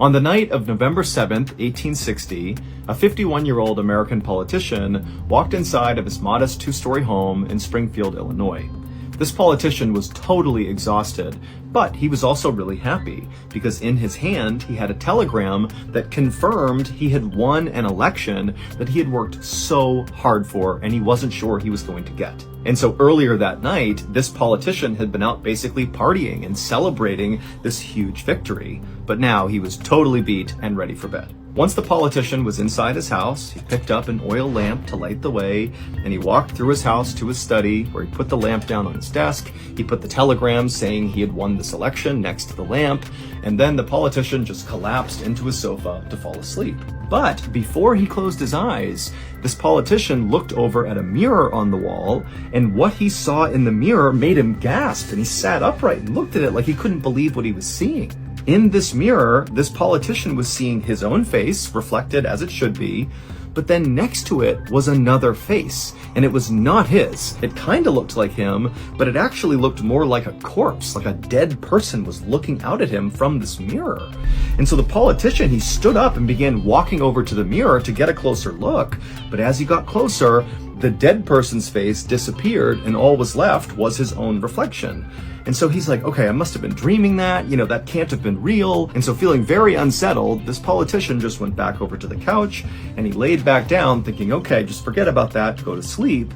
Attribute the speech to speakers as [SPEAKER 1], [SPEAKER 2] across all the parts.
[SPEAKER 1] On the night of November 7th, 1860, a 51-year-old American politician walked inside of his modest two-story home in Springfield, Illinois. This politician was totally exhausted, but he was also really happy because in his hand he had a telegram that confirmed he had won an election that he had worked so hard for and he wasn't sure he was going to get. And so earlier that night, this politician had been out basically partying and celebrating this huge victory, but now he was totally beat and ready for bed. Once the politician was inside his house, he picked up an oil lamp to light the way, and he walked through his house to his study, where he put the lamp down on his desk. He put the telegram saying he had won this election next to the lamp, and then the politician just collapsed into his sofa to fall asleep. But before he closed his eyes, this politician looked over at a mirror on the wall, and what he saw in the mirror made him gasp, and he sat upright and looked at it like he couldn't believe what he was seeing. In this mirror, this politician was seeing his own face, reflected as it should be, but then next to it was another face, and it was not his. It kind of looked like him, but it actually looked more like a corpse, like a dead person was looking out at him from this mirror. And so the politician, he stood up and began walking over to the mirror to get a closer look, but as he got closer, the dead person's face disappeared, and all was left was his own reflection. And so he's like, okay, I must have been dreaming that, that can't have been real. And so feeling very unsettled, this politician just went back over to the couch and he laid back down thinking, okay, just forget about that, go to sleep.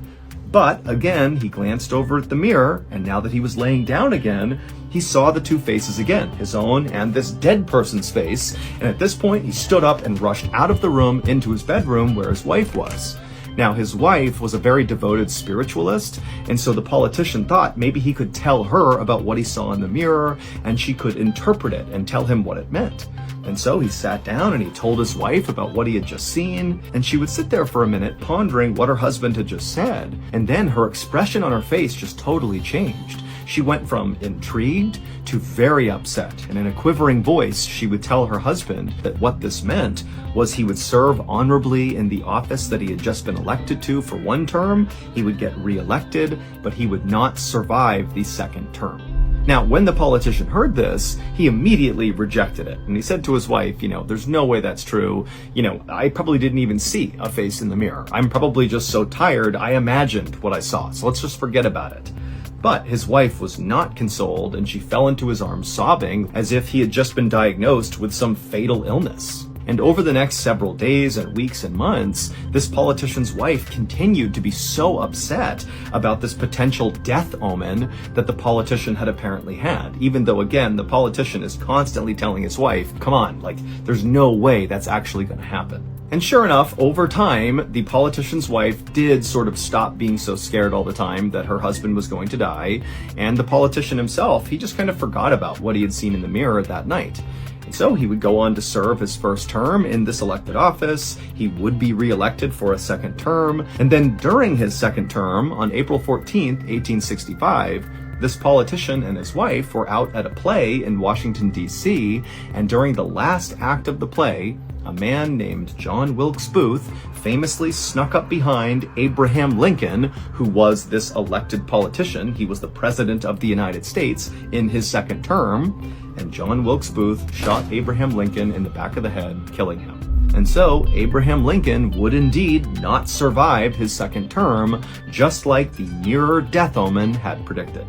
[SPEAKER 1] But again, he glanced over at the mirror, and now that he was laying down again, he saw the two faces again, his own and this dead person's face. And at this point, he stood up and rushed out of the room into his bedroom where his wife was. Now, his wife was a very devoted spiritualist, and so the politician thought maybe he could tell her about what he saw in the mirror, and she could interpret it and tell him what it meant. And so he sat down and he told his wife about what he had just seen, and she would sit there for a minute pondering what her husband had just said, and then her expression on her face just totally changed. She went from intrigued to very upset, and in a quivering voice, she would tell her husband that what this meant was he would serve honorably in the office that he had just been elected to for one term, he would get reelected, but he would not survive the second term. Now, when the politician heard this, he immediately rejected it. And he said to his wife, there's no way that's true. I probably didn't even see a face in the mirror. I'm probably just so tired, I imagined what I saw. So let's just forget about it. But his wife was not consoled, and she fell into his arms sobbing as if he had just been diagnosed with some fatal illness. And over the next several days and weeks and months, this politician's wife continued to be so upset about this potential death omen that the politician had apparently had, even though, again, the politician is constantly telling his wife, come on, there's no way that's actually going to happen. And sure enough, over time, the politician's wife did sort of stop being so scared all the time that her husband was going to die, and the politician himself, he just kind of forgot about what he had seen in the mirror that night. And so he would go on to serve his first term in this elected office. He would be reelected for a second term. And then during his second term, on April 14th, 1865, this politician and his wife were out at a play in Washington, D.C., and during the last act of the play, a man named John Wilkes Booth famously snuck up behind Abraham Lincoln, who was this elected politician. He was the president of the United States in his second term, and John Wilkes Booth shot Abraham Lincoln in the back of the head, killing him. And so Abraham Lincoln would indeed not survive his second term, just like the nearer death omen had predicted.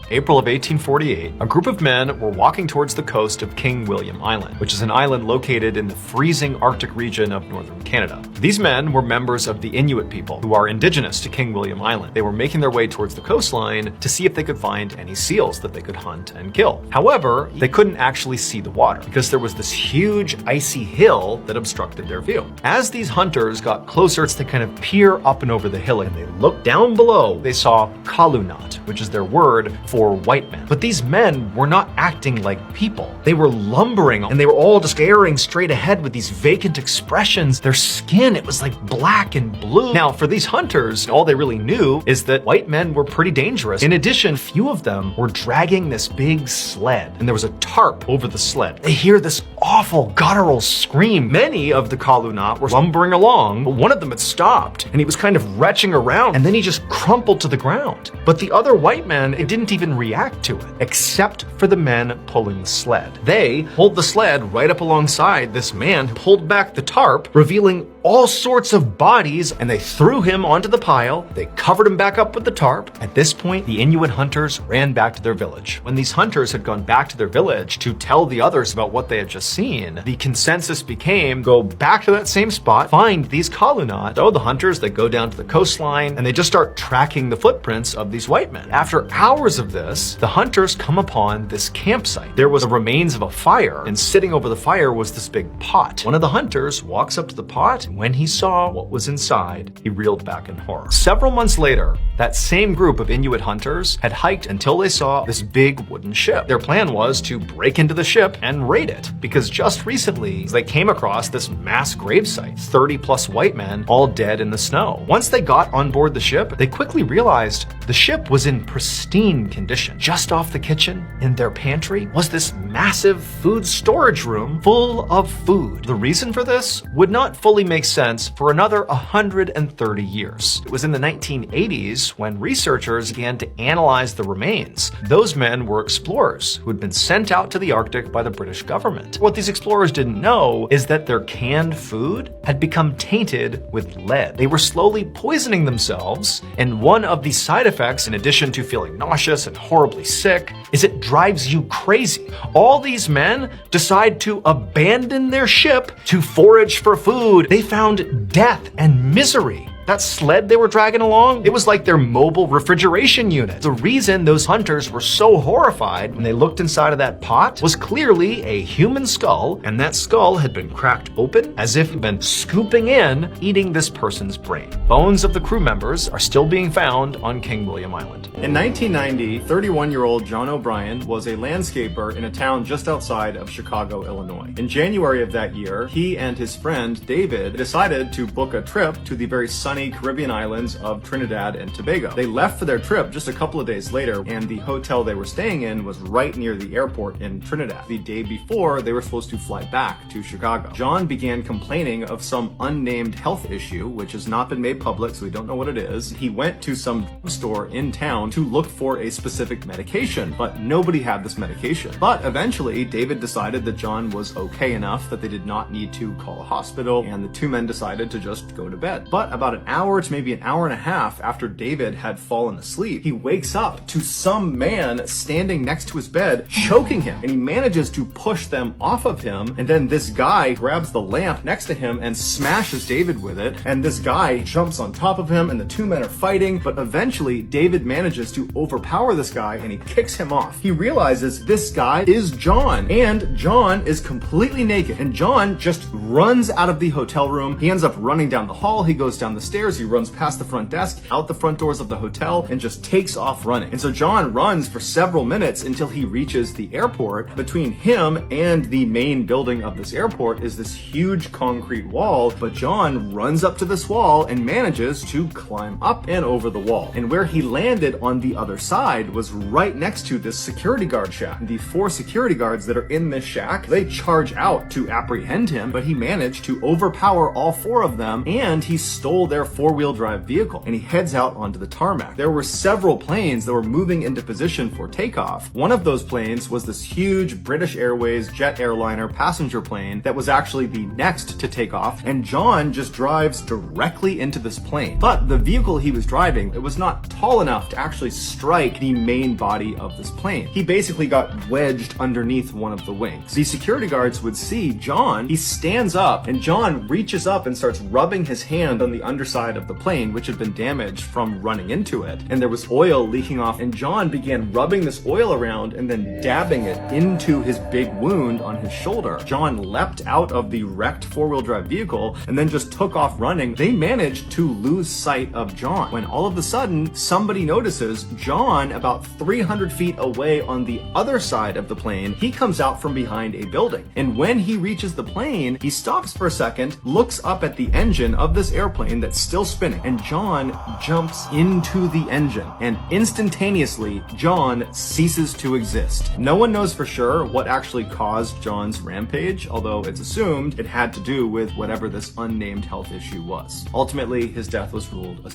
[SPEAKER 1] April of 1848, a group of men were walking towards the coast of King William Island, which is an island located in the freezing Arctic region of northern Canada. These men were members of the Inuit people, who are indigenous to King William Island. They were making their way towards the coastline to see if they could find any seals that they could hunt and kill. However, they couldn't actually see the water because there was this huge icy hill that obstructed their view. As these hunters got closer, they kind of peer up and over the hill, and they looked down below. They saw Kalunat, which is their word for white men. But these men were not acting like people. They were lumbering, and they were all just staring straight ahead with these vacant expressions. Their skin, it was like black and blue. Now, for these hunters, all they really knew is that white men were pretty dangerous. In addition, few of them were dragging this big sled, and there was a tarp over the sled. They hear this awful guttural scream. Many of the Kalunat were lumbering along, but one of them had stopped, and he was kind of retching around, and then he just crumpled to the ground. But the other white men, it didn't even even react to it, except for the men pulling the sled. They pulled the sled right up alongside this man who pulled back the tarp, revealing all sorts of bodies, and they threw him onto the pile. They covered him back up with the tarp. At this point, the Inuit hunters ran back to their village. When these hunters had gone back to their village to tell the others about what they had just seen, the consensus became go back to that same spot, find these Kalunat. So the hunters, they go down to the coastline and they just start tracking the footprints of these white men. After hours of this, the hunters come upon this campsite. There was the remains of a fire, and sitting over the fire was this big pot. One of the hunters walks up to the pot, and when he saw what was inside, he reeled back in horror. Several months later, that same group of Inuit hunters had hiked until they saw this big wooden ship. Their plan was to break into the ship and raid it, because just recently they came across this mass gravesite, 30 plus white men all dead in the snow. Once they got on board the ship, they quickly realized the ship was in pristine condition. Just off the kitchen, in their pantry, was this massive food storage room full of food. The reason for this would not fully make sense for another 130 years. It was in the 1980s when researchers began to analyze the remains. Those men were explorers who had been sent out to the Arctic by the British government. What these explorers didn't know is that their canned food had become tainted with lead. They were slowly poisoning themselves, and one of the side effects, in addition to feeling nauseous and horribly sick, is it drives you crazy. All these men decide to abandon their ship to forage for food. They found death and misery. That sled they were dragging along, it was like their mobile refrigeration unit. The reason those hunters were so horrified when they looked inside of that pot was clearly a human skull, and that skull had been cracked open as if it had been scooping in, eating this person's brain. Bones of the crew members are still being found on King William Island. In 1990, 31-year-old John O'Brien was a landscaper in a town just outside of Chicago, Illinois. In January of that year, he and his friend David decided to book a trip to the very sunny Caribbean islands of Trinidad and Tobago. They left for their trip just a couple of days later, and the hotel they were staying in was right near the airport in Trinidad. The day before, they were supposed to fly back to Chicago. John began complaining of some unnamed health issue, which has not been made public, so we don't know what it is. He went to some store in town to look for a specific medication, but nobody had this medication. But eventually, David decided that John was okay enough that they did not need to call a hospital, and the two men decided to just go to bed. But about an hour to maybe an hour and a half after David had fallen asleep, he wakes up to some man standing next to his bed, choking him, and he manages to push them off of him, and then this guy grabs the lamp next to him and smashes David with it, and this guy jumps on top of him, and the two men are fighting, but eventually David manages to overpower this guy, and he kicks him off. He realizes this guy is John, and John is completely naked, and John just runs out of the hotel room. He ends up running down the hall, he goes down the stairs, he runs past the front desk, out the front doors of the hotel, and just takes off running. And so John runs for several minutes until he reaches the airport. Between him and the main building of this airport is this huge concrete wall, but John runs up to this wall and manages to climb up and over the wall. And where he landed on the other side was right next to this security guard shack. The 4 security guards that are in this shack, they charge out to apprehend him, but he managed to overpower all 4 of them, and he stole their 4-wheel drive vehicle, and he heads out onto the tarmac. There were several planes that were moving into position for takeoff. One of those planes was this huge British Airways jet airliner passenger plane that was actually the next to take off, and John just drives directly into this plane. But the vehicle he was driving, it was not tall enough to actually strike the main body of this plane. He basically got wedged underneath one of the wings. The security guards would see John, he stands up, and John reaches up and starts rubbing his hand on the underside of the plane, which had been damaged from running into it, and there was oil leaking off, and John began rubbing this oil around and then dabbing it into his big wound on his shoulder. John leapt out of the wrecked 4-wheel drive vehicle and then just took off running. They managed to lose sight of John when all of a sudden somebody notices John about 300 feet away on the other side of the plane. He comes out from behind a building, and when he reaches the plane, he stops for a second, looks up at the engine of this airplane that's still spinning, and John jumps into the engine, and instantaneously John ceases to exist. No one knows for sure what actually caused John's rampage, although it's assumed it had to do with whatever this unnamed health issue was. Ultimately, his death was ruled a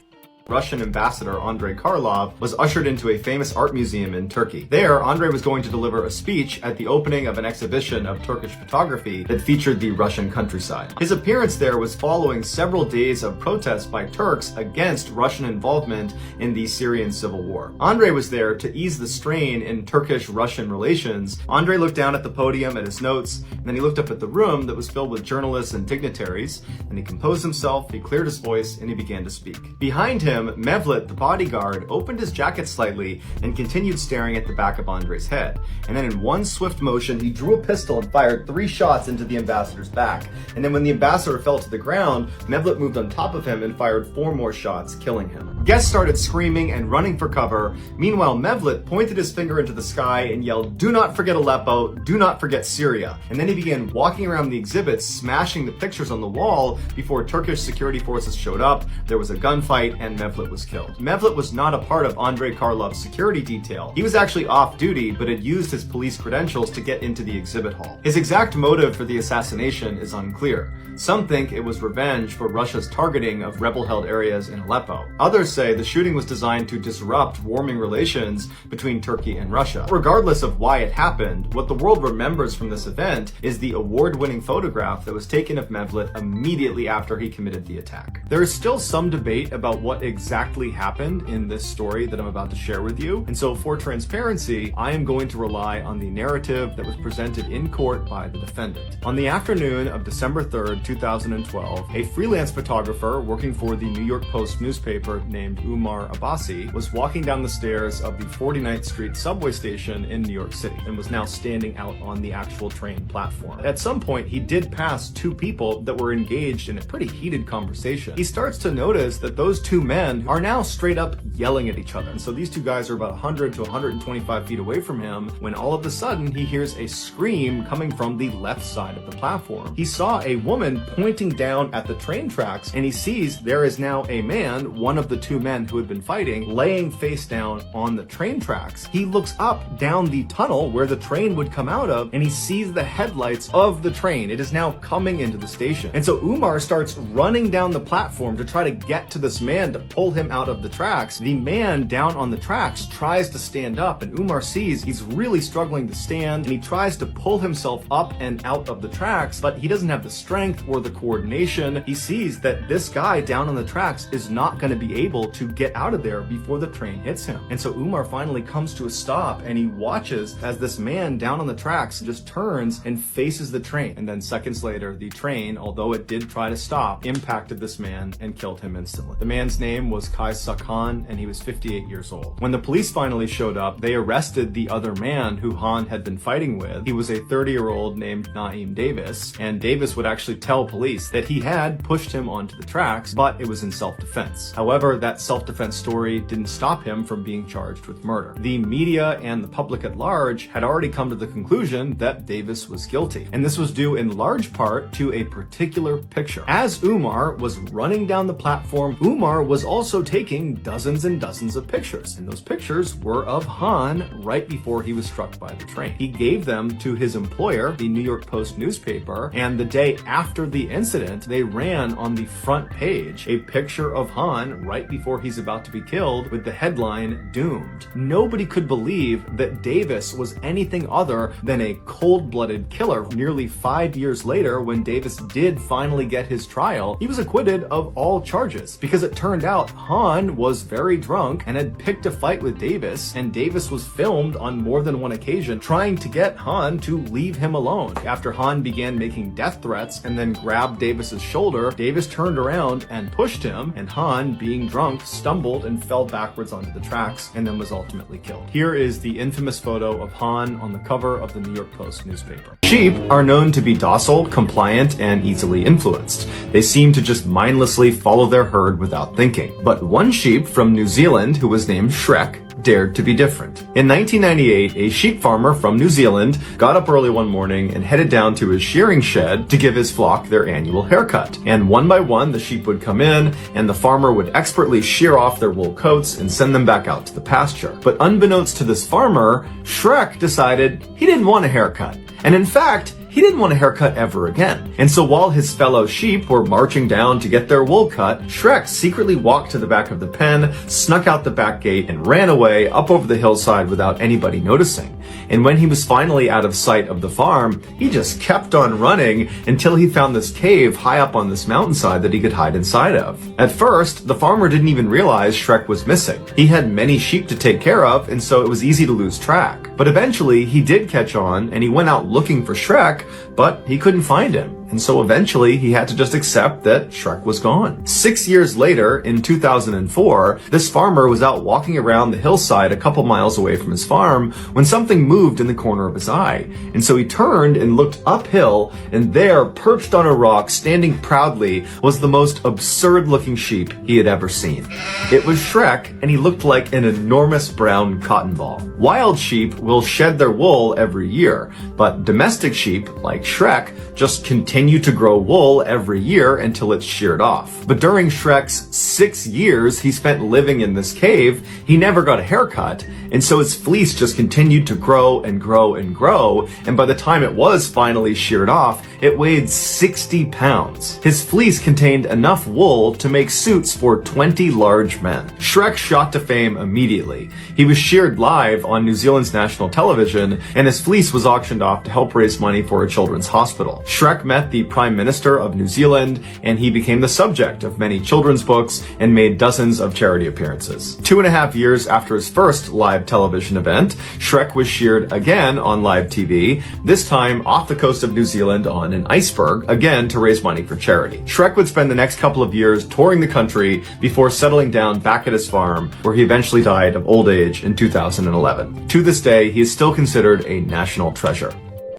[SPEAKER 1] Russian ambassador Andrei Karlov was ushered into a famous art museum in Turkey. There, Andrei was going to deliver a speech at the opening of an exhibition of Turkish photography that featured the Russian countryside. His appearance there was following several days of protests by Turks against Russian involvement in the Syrian civil war. Andrei was there to ease the strain in Turkish-Russian relations. Andrei looked down at the podium at his notes, and then he looked up at the room that was filled with journalists and dignitaries, and he composed himself, he cleared his voice, and he began to speak. Behind him, Mevlut, the bodyguard, opened his jacket slightly and continued staring at the back of Andrei's head. And then in one swift motion, he drew a pistol and fired 3 shots into the ambassador's back. And then when the ambassador fell to the ground, Mevlut moved on top of him and fired 4 more shots, killing him. Guests started screaming and running for cover. Meanwhile, Mevlut pointed his finger into the sky and yelled, "Do not forget Aleppo, do not forget Syria." And then he began walking around the exhibit, smashing the pictures on the wall before Turkish security forces showed up. There was a gunfight and Mevlut was killed. Mevlut was not a part of Andrei Karlov's security detail. He was actually off duty, but had used his police credentials to get into the exhibit hall. His exact motive for the assassination is unclear. Some think it was revenge for Russia's targeting of rebel-held areas in Aleppo. Others say the shooting was designed to disrupt warming relations between Turkey and Russia. Regardless of why it happened, what the world remembers from this event is the award-winning photograph that was taken of Mevlut immediately after he committed the attack. There is still some debate about what exactly happened in this story that I'm about to share with you, and so for transparency, I am going to rely on the narrative that was presented in court by the defendant. On the afternoon of December 3rd, 2012, a freelance photographer working for the New York Post newspaper named Umar Abbasi was walking down the stairs of the 49th Street subway station in New York City and was now standing out on the actual train platform. At some point, he did pass 2 people that were engaged in a pretty heated conversation. He starts to notice that those 2 men are now straight up yelling at each other. And so these 2 guys are about 100 to 125 feet away from him when all of a sudden he hears a scream coming from the left side of the platform. He saw a woman pointing down at the train tracks, and he sees there is now a man, one of the 2 men who had been fighting, laying face down on the train tracks. He looks up down the tunnel where the train would come out of, and he sees the headlights of the train. It is now coming into the station. And so Umar starts running down the platform to try to get to this man to pull him out of the tracks. The man down on the tracks tries to stand up, and Umar sees he's really struggling to stand, and he tries to pull himself up and out of the tracks, but he doesn't have the strength or the coordination. He sees that this guy down on the tracks is not going to be able to get out of there before the train hits him. And so Umar finally comes to a stop, and he watches as this man down on the tracks just turns and faces the train. And then seconds later, the train, although it did try to stop, impacted this man and killed him instantly. The man's name was Kaisa Khan, and he was 58 years old. When the police finally showed up, they arrested the other man who Han had been fighting with. He was a 30-year-old named Naeem Davis, and Davis would actually tell police that he had pushed him onto the tracks, but it was in self-defense. However, that self-defense story didn't stop him from being charged with murder. The media and the public at large had already come to the conclusion that Davis was guilty, and this was due in large part to a particular picture. As Umar was running down the platform, Umar was also taking dozens and dozens of pictures, and those pictures were of Han right before he was struck by the train. He gave them to his employer, the New York Post newspaper, and the day after the incident, they ran on the front page a picture of Han right before he's about to be killed with the headline, "Doomed." Nobody could believe that Davis was anything other than a cold-blooded killer. Nearly 5 years later, when Davis did finally get his trial, he was acquitted of all charges because it turned out Han was very drunk and had picked a fight with Davis, and Davis was filmed on more than one occasion trying to get Han to leave him alone. After Han began making death threats and then grabbed Davis's shoulder, Davis turned around and pushed him, and Han, being drunk, stumbled and fell backwards onto the tracks and then was ultimately killed. Here is the infamous photo of Han on the cover of the New York Post newspaper. Sheep are known to be docile, compliant, and easily influenced. They seem to just mindlessly follow their herd without thinking. But one sheep from New Zealand, who was named Shrek, dared to be different. In 1998, a sheep farmer from New Zealand got up early one morning and headed down to his shearing shed to give his flock their annual haircut. And one by one, the sheep would come in, and the farmer would expertly shear off their wool coats and send them back out to the pasture. But unbeknownst to this farmer, Shrek decided he didn't want a haircut. And in fact, he didn't want a haircut ever again. And so while his fellow sheep were marching down to get their wool cut, Shrek secretly walked to the back of the pen, snuck out the back gate, and ran away up over the hillside without anybody noticing. And when he was finally out of sight of the farm, he just kept on running until he found this cave high up on this mountainside that he could hide inside of. At first, the farmer didn't even realize Shrek was missing. He had many sheep to take care of, and so it was easy to lose track. But eventually, he did catch on, and he went out looking for Shrek, but he couldn't find him. And so eventually, he had to just accept that Shrek was gone. 6 years later, in 2004, this farmer was out walking around the hillside a couple miles away from his farm when something moved in the corner of his eye. And so he turned and looked uphill, and there, perched on a rock, standing proudly, was the most absurd-looking sheep he had ever seen. It was Shrek, and he looked like an enormous brown cotton ball. Wild sheep will shed their wool every year, but domestic sheep, like Shrek, just continue to grow wool every year until it's sheared off. But during Shrek's 6 years he spent living in this cave, he never got a haircut, and so his fleece just continued to grow and grow and grow, and by the time it was finally sheared off, it weighed 60 pounds. His fleece contained enough wool to make suits for 20 large men. Shrek shot to fame immediately. He was sheared live on New Zealand's national television, and his fleece was auctioned off to help raise money for a children's hospital. Shrek met the Prime Minister of New Zealand, and he became the subject of many children's books and made dozens of charity appearances. 2.5 years after his first live television event, Shrek was sheared again on live TV, this time off the coast of New Zealand on an iceberg, again to raise money for charity. Shrek would spend the next couple of years touring the country before settling down back at his farm, where he eventually died of old age in 2011. To this day, he is still considered a national treasure.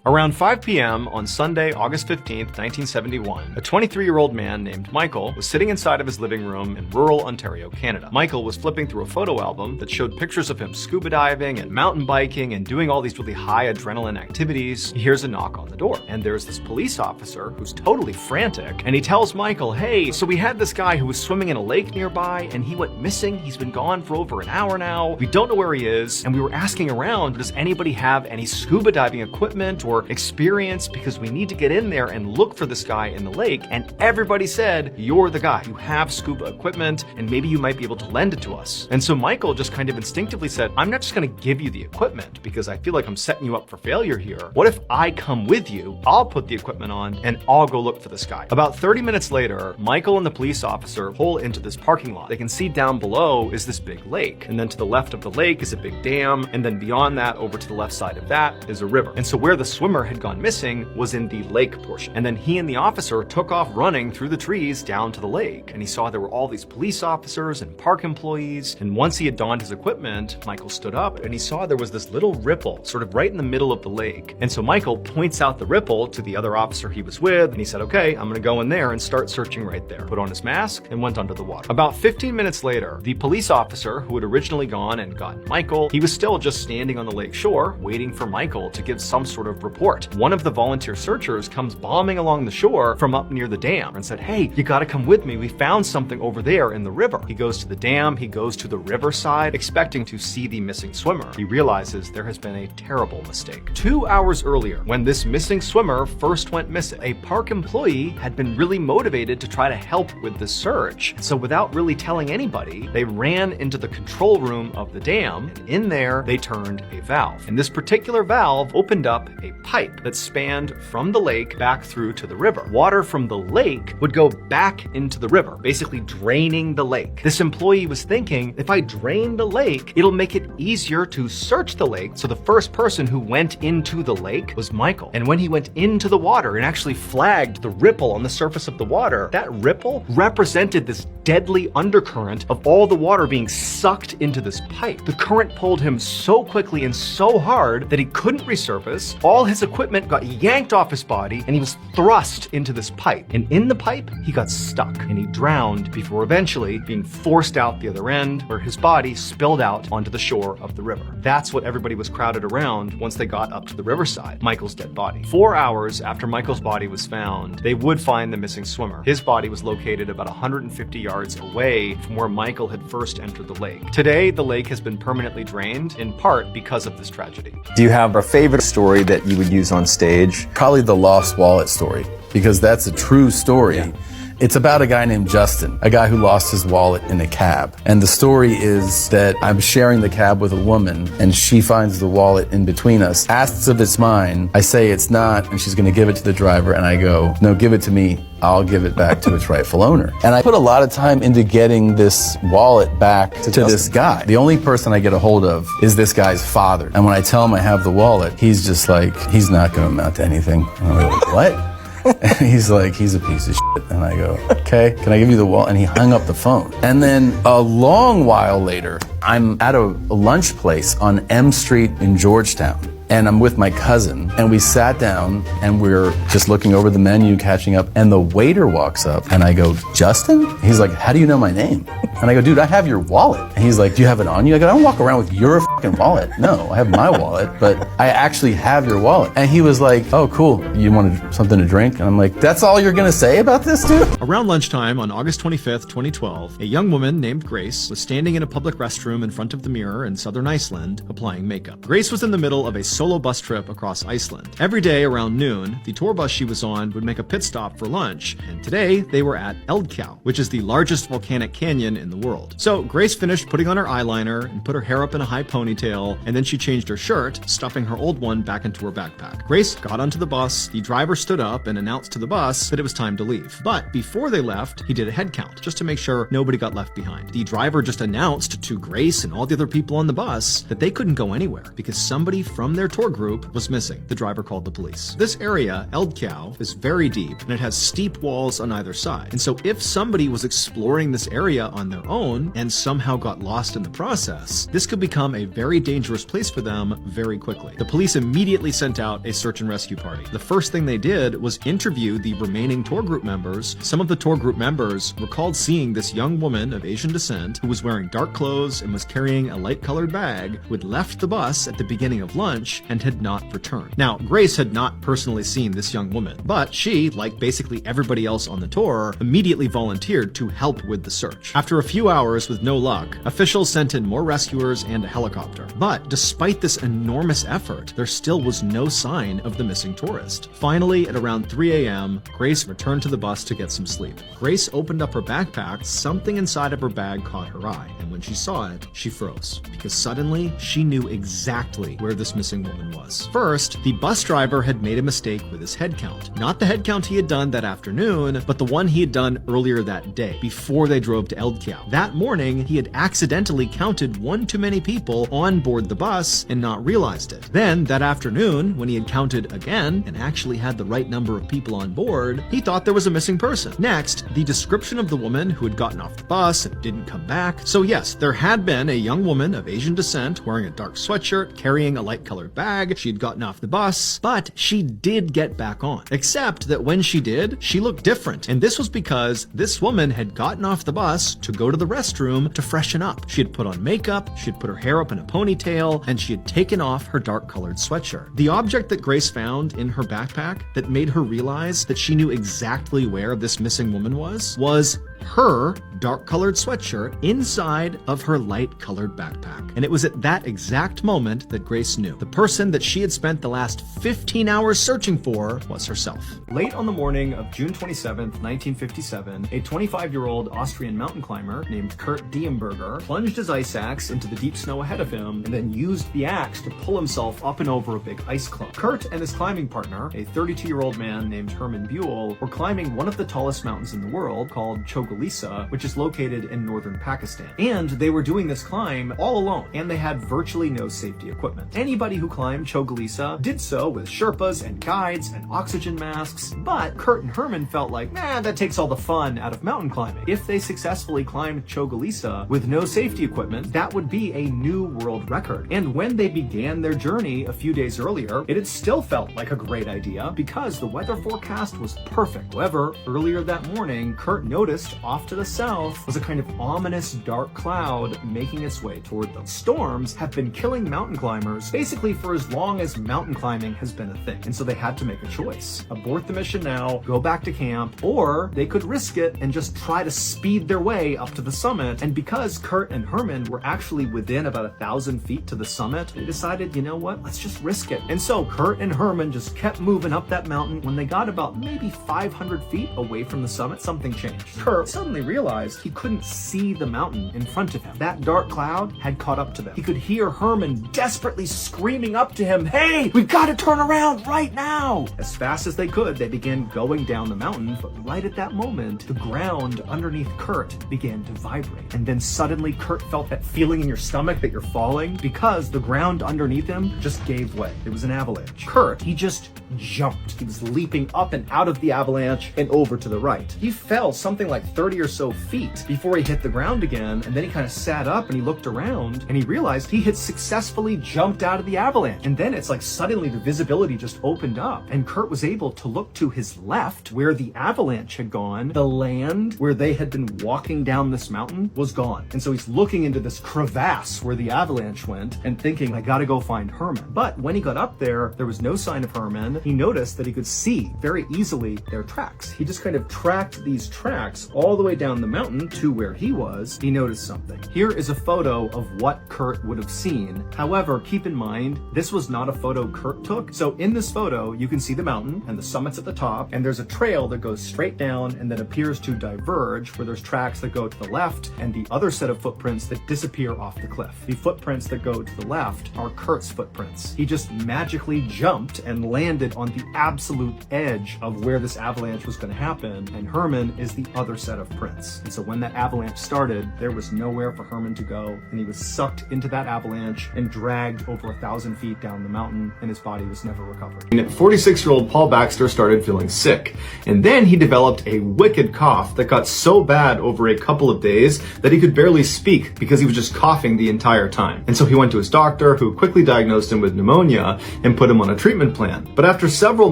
[SPEAKER 1] Around 5 p.m. on Sunday, August 15th, 1971, a 23-year-old man named Michael was sitting inside of his living room in rural Ontario, Canada. Michael was flipping through a photo album that showed pictures of him scuba diving and mountain biking and doing all these really high adrenaline activities. He hears a knock on the door, and there's this police officer who's totally frantic, and he tells Michael, "Hey, so we had this guy who was swimming in a lake nearby, and he went missing. He's been gone for over an hour now. We don't know where he is, and we were asking around, does anybody have any scuba diving equipment or experience, because we need to get in there and look for this guy in the lake." And everybody said, "You're the guy. You have scuba equipment, and maybe you might be able to lend it to us." And so Michael just kind of instinctively said, "I'm not just going to give you the equipment because I feel like I'm setting you up for failure here. What if I come with you? I'll put the equipment on and I'll go look for this guy." About 30 minutes later, Michael and the police officer pull into this parking lot. They can see down below is this big lake, and then to the left of the lake is a big dam, and then beyond that, over to the left side of that, is a river. And so where the swimmer had gone missing was in the lake portion. And then he and the officer took off running through the trees down to the lake, and he saw there were all these police officers and park employees. And once he had donned his equipment, Michael stood up and he saw there was this little ripple sort of right in the middle of the lake. And so Michael points out the ripple to the other officer he was with, and he said, "Okay, I'm gonna go in there and start searching right there." Put on his mask and went under the water. About 15 minutes later, the police officer who had originally gone and gotten Michael, he was still just standing on the lake shore waiting for Michael to give some sort of report. One of the volunteer searchers comes bombing along the shore from up near the dam and said, "Hey, you gotta come with me. We found something over there in the river." He goes to the dam, he goes to the riverside, expecting to see the missing swimmer. He realizes there has been a terrible mistake. 2 hours earlier, when this missing swimmer first went missing, a park employee had been really motivated to try to help with the search. So without really telling anybody, they ran into the control room of the dam, and in there, they turned a valve. And this particular valve opened up a pipe that spanned from the lake back through to the river. Water from the lake would go back into the river, basically draining the lake. This employee was thinking, if I drain the lake, it'll make it easier to search the lake. So the first person who went into the lake was Michael. And when he went into the water and actually flagged the ripple on the surface of the water, that ripple represented this deadly undercurrent of all the water being sucked into this pipe. The current pulled him so quickly and so hard that he couldn't resurface. All his equipment got yanked off his body, and he was thrust into this pipe. And in the pipe, he got stuck, and he drowned before eventually being forced out the other end, where his body spilled out onto the shore of the river. That's what everybody was crowded around once they got up to the riverside, Michael's dead body. 4 hours after Michael's body was found, they would find the missing swimmer. His body was located about 150 yards away from where Michael had first entered the lake. Today, the lake has been permanently drained, in part because of this tragedy.
[SPEAKER 2] Do you have a favorite story that you would would use on stage?
[SPEAKER 3] Probably the lost wallet story, because that's a true story.
[SPEAKER 2] Yeah.
[SPEAKER 3] It's about a guy named Justin, a guy who lost his wallet in a cab. And the story is that I'm sharing the cab with a woman, and she finds the wallet in between us, asks if it's mine. I say it's not, and she's going to give it to the driver, and I go, no, give it to me. I'll give it back to its rightful owner. And I put a lot of time into getting this wallet back to this guy. The only person I get a hold of is this guy's father. And when I tell him I have the wallet, he's just like, he's not going to amount to anything. And I'm like, what? And he's like, he's a piece of shit. And I go, okay, can I give you the wallet? And he hung up the phone. And then a long while later, I'm at a lunch place on M Street in Georgetown. And I'm with my cousin, and we sat down, and we're just looking over the menu, catching up, and the waiter walks up, and I go, Justin? He's like, how do you know my name? And I go, dude, I have your wallet. And he's like, do you have it on you? I go, I don't walk around with your fucking wallet. No, I have my wallet, but I actually have your wallet. And he was like, oh, cool. You wanted something to drink? And I'm like, that's all you're gonna say about this, dude?
[SPEAKER 1] Around lunchtime on August 25th, 2012, a young woman named Grace was standing in a public restroom in front of the mirror in southern Iceland, applying makeup. Grace was in the middle of a solo bus trip across Iceland. Every day around noon, the tour bus she was on would make a pit stop for lunch, and today they were at Eldkau, which is the largest volcanic canyon in the world. So Grace finished putting on her eyeliner and put her hair up in a high ponytail, and then she changed her shirt, stuffing her old one back into her backpack. Grace got onto the bus, the driver stood up and announced to the bus that it was time to leave. But before they left, he did a head count, just to make sure nobody got left behind. The driver just announced to Grace and all the other people on the bus that they couldn't go anywhere because somebody from their tour group was missing. The driver called the police. This area, Eldkau, is very deep and it has steep walls on either side. And so if somebody was exploring this area on their own and somehow got lost in the process, this could become a very dangerous place for them very quickly. The police immediately sent out a search and rescue party. The first thing they did was interview the remaining tour group members. Some of the tour group members recalled seeing this young woman of Asian descent who was wearing dark clothes and was carrying a light-colored bag who had left the bus at the beginning of lunch and had not returned. Now, Grace had not personally seen this young woman, but she, like basically everybody else on the tour, immediately volunteered to help with the search. After a few hours with no luck, officials sent in more rescuers and a helicopter. But despite this enormous effort, there still was no sign of the missing tourist. Finally, at around 3 a.m., Grace returned to the bus to get some sleep. Grace opened up her backpack, something inside of her bag caught her eye, and when she saw it, she froze. Because suddenly, she knew exactly where this missing woman was. First, the bus driver had made a mistake with his head count. Not the head count he had done that afternoon, but the one he had done earlier that day, before they drove to Eldkau. That morning, he had accidentally counted one too many people on board the bus and not realized it. Then, that afternoon, when he had counted again and actually had the right number of people on board, he thought there was a missing person. Next, the description of the woman who had gotten off the bus and didn't come back. So yes, there had been a young woman of Asian descent wearing a dark sweatshirt, carrying a light-colored bag. She had gotten off the bus, but she did get back on. Except that when she did, she looked different. And this was because this woman had gotten off the bus to go to the restroom to freshen up. She had put on makeup, she had put her hair up in a ponytail, and she had taken off her dark-colored sweatshirt. The object that Grace found in her backpack that made her realize that she knew exactly where this missing woman was her dark-colored sweatshirt inside of her light-colored backpack. And it was at that exact moment that Grace knew. The person that she had spent the last 15 hours searching for was herself. Late on the morning of June 27th, 1957, a 25-year-old Austrian mountain climber named Kurt Diemberger plunged his ice axe into the deep snow ahead of him and then used the axe to pull himself up and over a big ice clump. Kurt and his climbing partner, a 32-year-old man named Herman Buell, were climbing one of the tallest mountains in the world called Chogalisa, which is located in northern Pakistan. And they were doing this climb all alone, and they had virtually no safety equipment. Anybody who climbed Chogalisa did so with Sherpas and guides and oxygen masks, but Kurt and Herman felt like, that takes all the fun out of mountain climbing. If they successfully climbed Chogalisa with no safety equipment, that would be a new world record. And when they began their journey a few days earlier, it had still felt like a great idea because the weather forecast was perfect. However, earlier that morning, Kurt noticed off to the south was a kind of ominous dark cloud making its way toward them. Storms have been killing mountain climbers basically for as long as mountain climbing has been a thing. And so they had to make a choice. Abort the mission now, go back to camp, or they could risk it and just try to speed their way up to the summit. And because Kurt and Herman were actually within about 1,000 feet to the summit, they decided, you know what, let's just risk it. And so Kurt and Herman just kept moving up that mountain. When they got about maybe 500 feet away from the summit, something changed. Kurt suddenly realized he couldn't see the mountain in front of him. That dark cloud had caught up to them. He could hear Herman desperately screaming up to him, "Hey, we've got to turn around right now!" As fast as they could, they began going down the mountain, but right at that moment, the ground underneath Kurt began to vibrate. And then suddenly Kurt felt that feeling in your stomach that you're falling because the ground underneath him just gave way. It was an avalanche. Kurt, he just jumped. He was leaping up and out of the avalanche and over to the right. He fell something like 30 or so feet before he hit the ground again, and then he kind of sat up and he looked around and he realized he had successfully jumped out of the avalanche. And then it's like suddenly the visibility just opened up and Kurt was able to look to his left where the avalanche had gone. The land where they had been walking down this mountain was gone. And so he's looking into this crevasse where the avalanche went and thinking, I gotta go find Herman. But when he got up there was no sign of Herman. He noticed that he could see very easily their tracks. He just kind of tracked these tracks all the way down the mountain to where he was. He noticed something. Here is a photo of what Kurt would have seen. However, keep in mind, this was not a photo Kurt took. So in this photo, you can see the mountain and the summits at the top, and there's a trail that goes straight down and then appears to diverge where there's tracks that go to the left and the other set of footprints that disappear off the cliff. The footprints that go to the left are Kurt's footprints. He just magically jumped and landed on the absolute edge of where this avalanche was going to happen, and Herman is the other set of prints. And so when that avalanche started, there was nowhere for Herman to go, and he was sucked into that avalanche and dragged over 1,000 feet down the mountain, and his body was never recovered. And 46-year-old Paul Baxter started feeling sick, and then he developed a wicked cough that got so bad over a couple of days that he could barely speak because he was just coughing the entire time. And so he went to his doctor, who quickly diagnosed him with pneumonia and put him on a treatment plan. But after several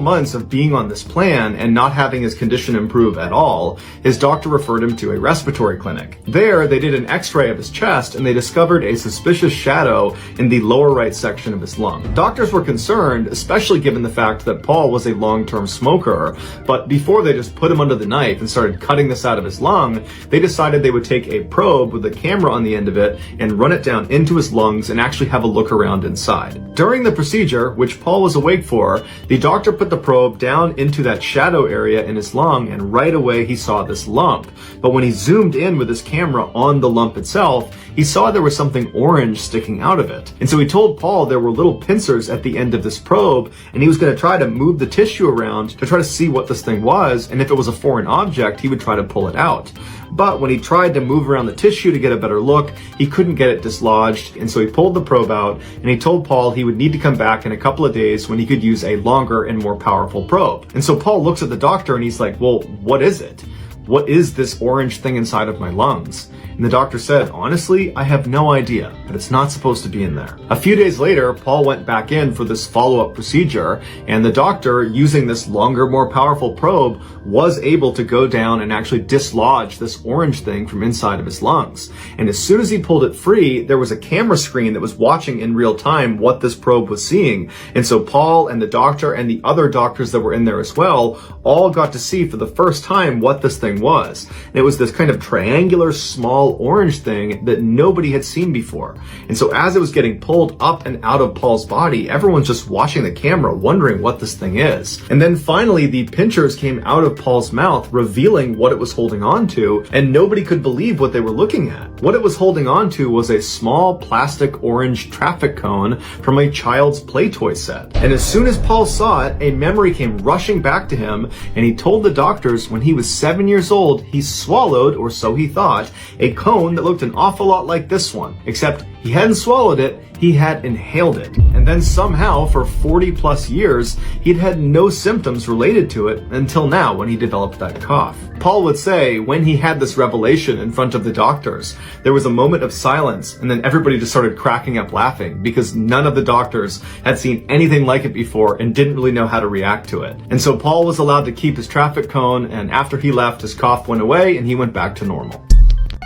[SPEAKER 1] months of being on this plan and not having his condition improve at all, his doctor referred him to a respiratory clinic. There, they did an x-ray of his chest and they discovered a suspicious shadow in the lower right section of his lung. Doctors were concerned, especially given the fact that Paul was a long-term smoker, but before they just put him under the knife and started cutting this out of his lung, they decided they would take a probe with a camera on the end of it and run it down into his lungs and actually have a look around inside. During the procedure, which Paul was awake for, the doctor put the probe down into that shadow area in his lung, and right away he saw this lump. But when he zoomed in with his camera on the lump itself, he saw there was something orange sticking out of it. And so he told Paul there were little pincers at the end of this probe, and he was going to try to move the tissue around to try to see what this thing was, and if it was a foreign object, he would try to pull it out. But when he tried to move around the tissue to get a better look, he couldn't get it dislodged, and so he pulled the probe out, and he told Paul he would need to come back in a couple of days when he could use a longer and more powerful probe. And so Paul looks at the doctor and he's like, well, what is it? What is this orange thing inside of my lungs? And the doctor said, honestly, I have no idea, but it's not supposed to be in there. A few days later, Paul went back in for this follow-up procedure, and the doctor, using this longer, more powerful probe, was able to go down and actually dislodge this orange thing from inside of his lungs. And as soon as he pulled it free, there was a camera screen that was watching in real time what this probe was seeing. And so Paul and the doctor and the other doctors that were in there as well all got to see for the first time what this thing was. And it was this kind of triangular, small orange thing that nobody had seen before. And so as it was getting pulled up and out of Paul's body, everyone's just watching the camera wondering what this thing is. And then finally the pinchers came out of Paul's mouth, revealing what it was holding on to, and nobody could believe what they were looking at. What it was holding on to was a small plastic orange traffic cone from a child's play toy set. And as soon as Paul saw it, a memory came rushing back to him, and he told the doctors when he was 7 years old, he swallowed, or so he thought, a cone that looked an awful lot like this one, except He hadn't swallowed it, he had inhaled it. And then somehow, for 40 plus years, he'd had no symptoms related to it until now when he developed that cough. Paul would say when he had this revelation in front of the doctors, there was a moment of silence and then everybody just started cracking up laughing because none of the doctors had seen anything like it before and didn't really know how to react to it. And so Paul was allowed to keep his traffic cone, and after he left, his cough went away and he went back to normal.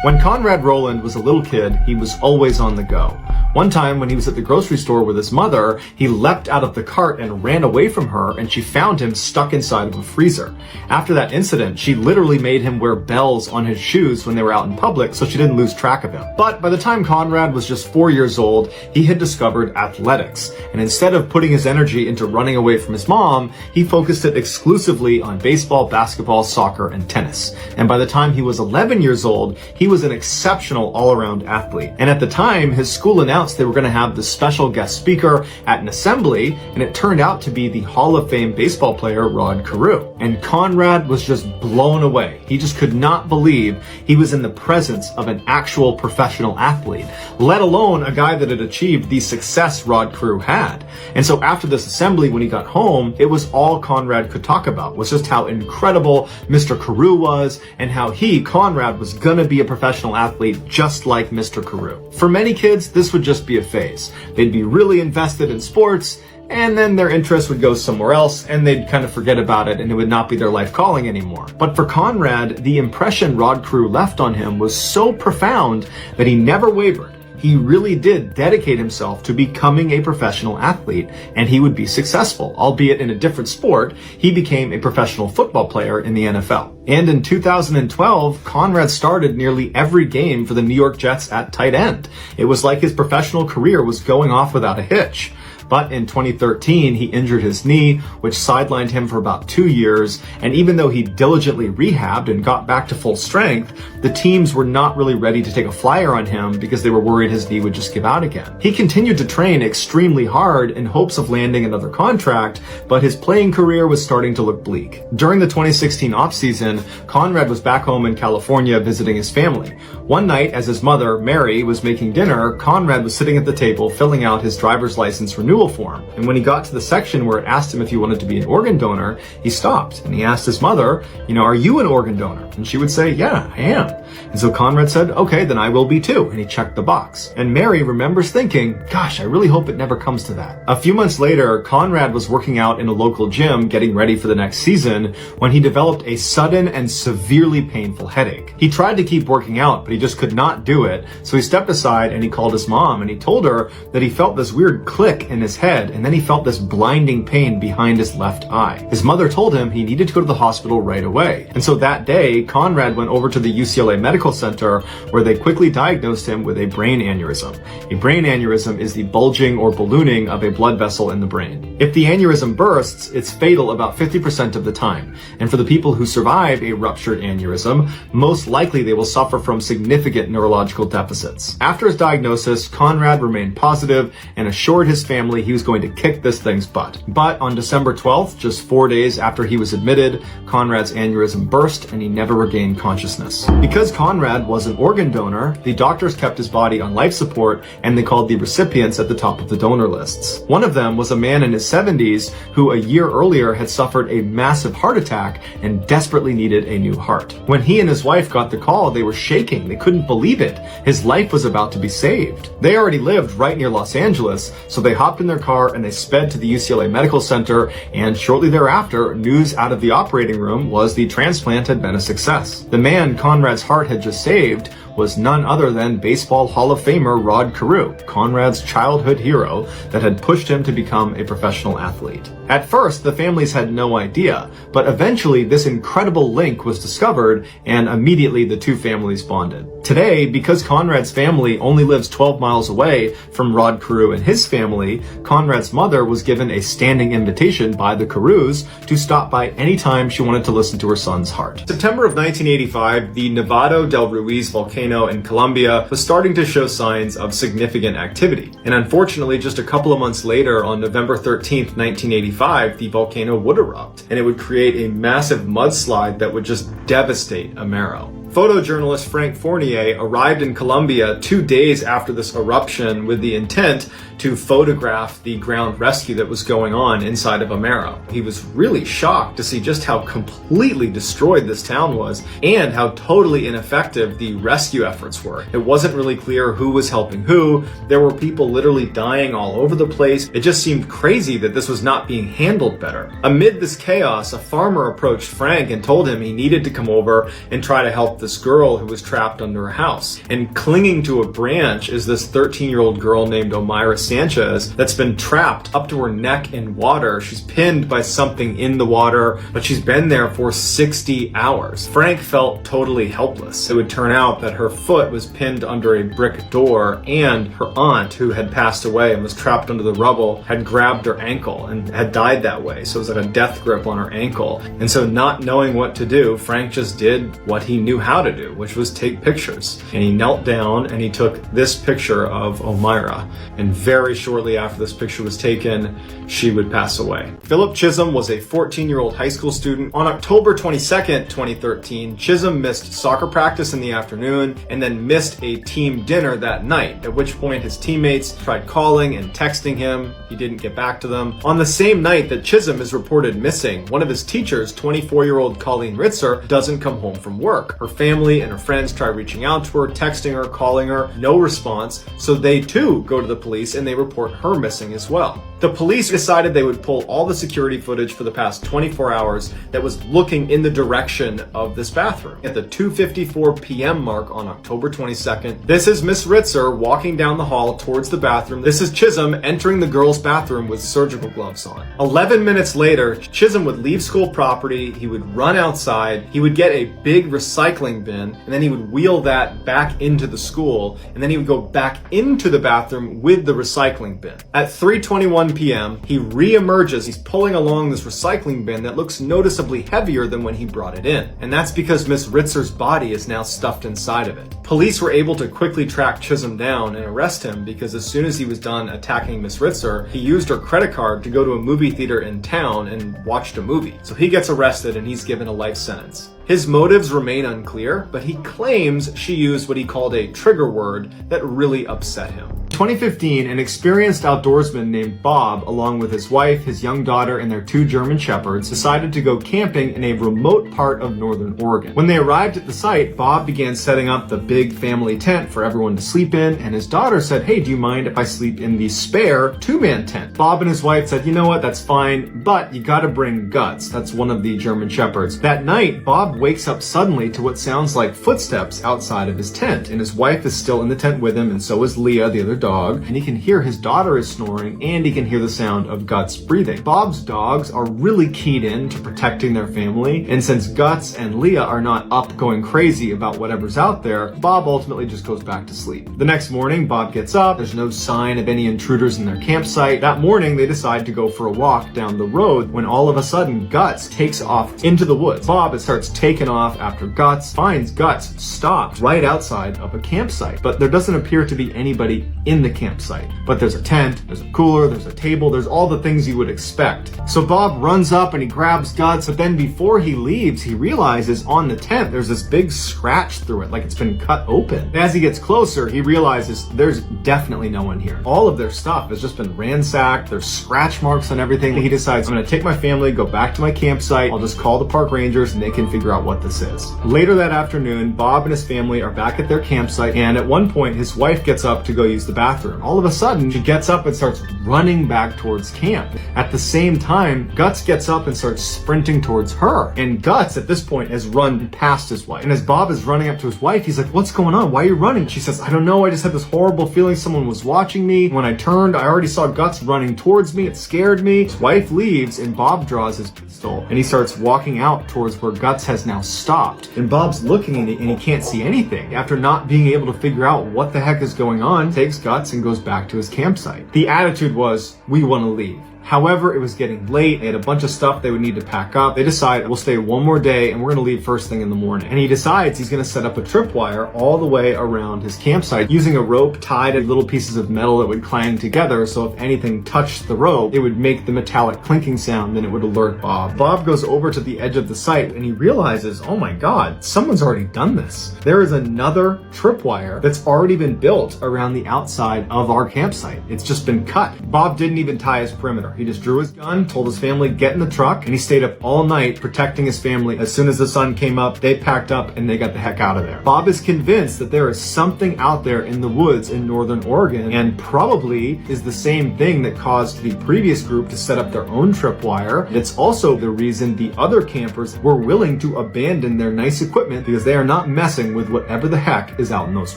[SPEAKER 1] When Conrad Rowland was a little kid, he was always on the go. One time when he was at the grocery store with his mother, he leapt out of the cart and ran away from her, and she found him stuck inside of a freezer. After that incident, she literally made him wear bells on his shoes when they were out in public so she didn't lose track of him. But by the time Conrad was just 4 years old, he had discovered athletics. And instead of putting his energy into running away from his mom, he focused it exclusively on baseball, basketball, soccer, and tennis. And by the time he was 11 years old, he was an exceptional all-around athlete. And at the time, his school announced they were going to have this special guest speaker at an assembly, and it turned out to be the Hall of Fame baseball player Rod Carew. And Conrad was just blown away. He just could not believe he was in the presence of an actual professional athlete, let alone a guy that had achieved the success Rod Carew had. And so after this assembly, when he got home, it was all Conrad could talk about, was just how incredible Mr. Carew was and how he, Conrad, was going to be a professional athlete just like Mr. Carew. For many kids, this would just be a phase. They'd be really invested in sports, and then their interest would go somewhere else, and they'd kind of forget about it, and it would not be their life calling anymore. But for Conrad, the impression Rod Carew left on him was so profound that he never wavered. He really did dedicate himself to becoming a professional athlete, and he would be successful. Albeit in a different sport, he became a professional football player in the NFL. And in 2012, Conrad started nearly every game for the New York Jets at tight end. It was like his professional career was going off without a hitch. But in 2013, he injured his knee, which sidelined him for about 2 years. And even though he diligently rehabbed and got back to full strength, the teams were not really ready to take a flyer on him because they were worried his knee would just give out again. He continued to train extremely hard in hopes of landing another contract, but his playing career was starting to look bleak. During the 2016 offseason, Conrad was back home in California visiting his family. One night, as his mother, Mary, was making dinner, Conrad was sitting at the table filling out his driver's license renewal form. And when he got to the section where it asked him if he wanted to be an organ donor, he stopped and he asked his mother, are you an organ donor? And she would say, yeah, I am. And so Conrad said, okay, then I will be too. And he checked the box. And Mary remembers thinking, gosh, I really hope it never comes to that. A few months later, Conrad was working out in a local gym getting ready for the next season when he developed a sudden and severely painful headache. He tried to keep working out, but he just could not do it. So he stepped aside and he called his mom and he told her that he felt this weird click in his head, and then he felt this blinding pain behind his left eye. His mother told him he needed to go to the hospital right away. And so that day, Conrad went over to the UCLA Medical Center, where they quickly diagnosed him with a brain aneurysm. A brain aneurysm is the bulging or ballooning of a blood vessel in the brain. If the aneurysm bursts, it's fatal about 50% of the time. And for the people who survive a ruptured aneurysm, most likely they will suffer from significant neurological deficits. After his diagnosis, Conrad remained positive and assured his family he was going to kick this thing's butt. But on December 12th, just 4 days after he was admitted, Conrad's aneurysm burst and he never regained consciousness. Because Conrad was an organ donor, the doctors kept his body on life support, and they called the recipients at the top of the donor lists. One of them was a man in his 70s who a year earlier had suffered a massive heart attack and desperately needed a new heart. When he and his wife got the call, they were shaking. They couldn't believe it. His life was about to be saved. They already lived right near Los Angeles, so they hopped in their car and they sped to the UCLA Medical Center, and shortly thereafter, news out of the operating room was the transplant had been a success. The man Conrad's heart had just saved was none other than Baseball Hall of Famer Rod Carew, Conrad's childhood hero that had pushed him to become a professional athlete. At first, the families had no idea, but eventually this incredible link was discovered, and immediately the two families bonded. Today, because Conrad's family only lives 12 miles away from Rod Carew and his family, Conrad's mother was given a standing invitation by the Carews to stop by anytime she wanted to listen to her son's heart. September of 1985, the Nevado del Ruiz volcano in Colombia was starting to show signs of significant activity. And unfortunately, just a couple of months later, on November 13th, 1985, the volcano would erupt, and it would create a massive mudslide that would just devastate Amero. Photojournalist Frank Fournier arrived in Colombia 2 days after this eruption with the intent to photograph the ground rescue that was going on inside of Amero. He was really shocked to see just how completely destroyed this town was and how totally ineffective the rescue efforts were. It wasn't really clear who was helping who. There were people literally dying all over the place. It just seemed crazy that this was not being handled better. Amid this chaos, a farmer approached Frank and told him he needed to come over and try to help this girl who was trapped under a house. And clinging to a branch is this 13-year-old girl named Omaira Sanchez that's been trapped up to her neck in water. She's pinned by something in the water, but she's been there for 60 hours. Frank felt totally helpless. It would turn out that her foot was pinned under a brick door, and her aunt, who had passed away and was trapped under the rubble, had grabbed her ankle and had died that way. So it was like a death grip on her ankle. And so, not knowing what to do, Frank just did what he knew how to do, which was take pictures. And he knelt down and he took this picture of Omaira. And very shortly after this picture was taken, she would pass away. Philip Chisholm was a 14-year-old high school student. On October 22nd, 2013, Chisholm missed soccer practice in the afternoon and then missed a team dinner that night, at which point his teammates tried calling and texting him. He didn't get back to them. On the same night that Chisholm is reported missing, one of his teachers, 24-year-old Colleen Ritzer, doesn't come home from work. Her family and her friends try reaching out to her, texting her, calling her, no response, so they too go to the police and they report her missing as well. The police decided they would pull all the security footage for the past 24 hours that was looking in the direction of this bathroom. At the 2:54 p.m. mark on October 22nd, this is Miss Ritzer walking down the hall towards the bathroom. This is Chisholm entering the girls' bathroom with surgical gloves on. 11 minutes later, Chisholm would leave school property, he would run outside, he would get a big recycling bin, and then he would wheel that back into the school, and then he would go back into the bathroom with the recycling bin. At 3:21 p.m., he re-emerges. He's pulling along this recycling bin that looks noticeably heavier than when he brought it in. And that's because Miss Ritzer's body is now stuffed inside of it. Police were able to quickly track Chisholm down and arrest him because as soon as he was done attacking Miss Ritzer, he used her credit card to go to a movie theater in town and watched a movie. So he gets arrested and he's given a life sentence. His motives remain unclear, but he claims she used what he called a trigger word that really upset him. 2015, an experienced outdoorsman named Bob, along with his wife, his young daughter, and their 2 German shepherds, decided to go camping in a remote part of northern Oregon. When they arrived at the site, Bob began setting up the big family tent for everyone to sleep in, and his daughter said, "Hey, do you mind if I sleep in the spare 2-man tent?" Bob and his wife said, "You know what, that's fine, but you gotta bring Guts." That's one of the German shepherds. That night, Bob wakes up suddenly to what sounds like footsteps outside of his tent, and his wife is still in the tent with him, and so is Leah, the other dog, and he can hear his daughter is snoring, and he can hear the sound of Guts breathing. Bob's dogs are really keyed in to protecting their family, and since Guts and Leah are not up going crazy about whatever's out there, Bob ultimately just goes back to sleep. The next morning, Bob gets up. There's no sign of any intruders in their campsite. That morning, they decide to go for a walk down the road when all of a sudden, Guts takes off into the woods. Bob starts taking off after Guts, finds Guts stopped right outside of a campsite, but there doesn't appear to be anybody in the campsite. But there's a tent, there's a cooler, there's a table, there's all the things you would expect. So Bob runs up and he grabs Guts, but then before he leaves, he realizes on the tent, there's this big scratch through it, like it's been cut open. And as he gets closer, he realizes there's definitely no one here. All of their stuff has just been ransacked, there's scratch marks on everything. He decides, I'm gonna take my family, go back to my campsite, I'll just call the park rangers and they can figure out what this is. Later that afternoon, Bob and his family are back at their campsite, and at one point, his wife gets up to go use the bathroom. All of a sudden, she gets up and starts running back towards camp. At the same time, Guts gets up and starts sprinting towards her. And Guts, at this point, has run past his wife. And as Bob is running up to his wife, he's like, "What's going on? Why are you running?" She says, "I don't know. I just had this horrible feeling someone was watching me. When I turned, I already saw Guts running towards me. It scared me." His wife leaves, and Bob draws his pistol, and he starts walking out towards where Guts has now stopped. And Bob's looking at it, and he can't see anything. After not being able to figure out what the heck is going on, takes Guts and goes back to his campsite. The attitude was, "We want to leave." However, it was getting late. They had a bunch of stuff they would need to pack up. They decide, we'll stay one more day and we're going to leave first thing in the morning. And he decides he's going to set up a tripwire all the way around his campsite using a rope tied to little pieces of metal that would clang together. So if anything touched the rope, it would make the metallic clinking sound, then it would alert Bob. Bob goes over to the edge of the site and he realizes, oh my God, someone's already done this. There is another tripwire that's already been built around the outside of our campsite. It's just been cut. Bob didn't even tie his perimeter. He just drew his gun, told his family, get in the truck, and he stayed up all night protecting his family. As soon as the sun came up, they packed up and they got the heck out of there. Bob is convinced that there is something out there in the woods in northern Oregon, and probably is the same thing that caused the previous group to set up their own tripwire. It's also the reason the other campers were willing to abandon their nice equipment, because they are not messing with whatever the heck is out in those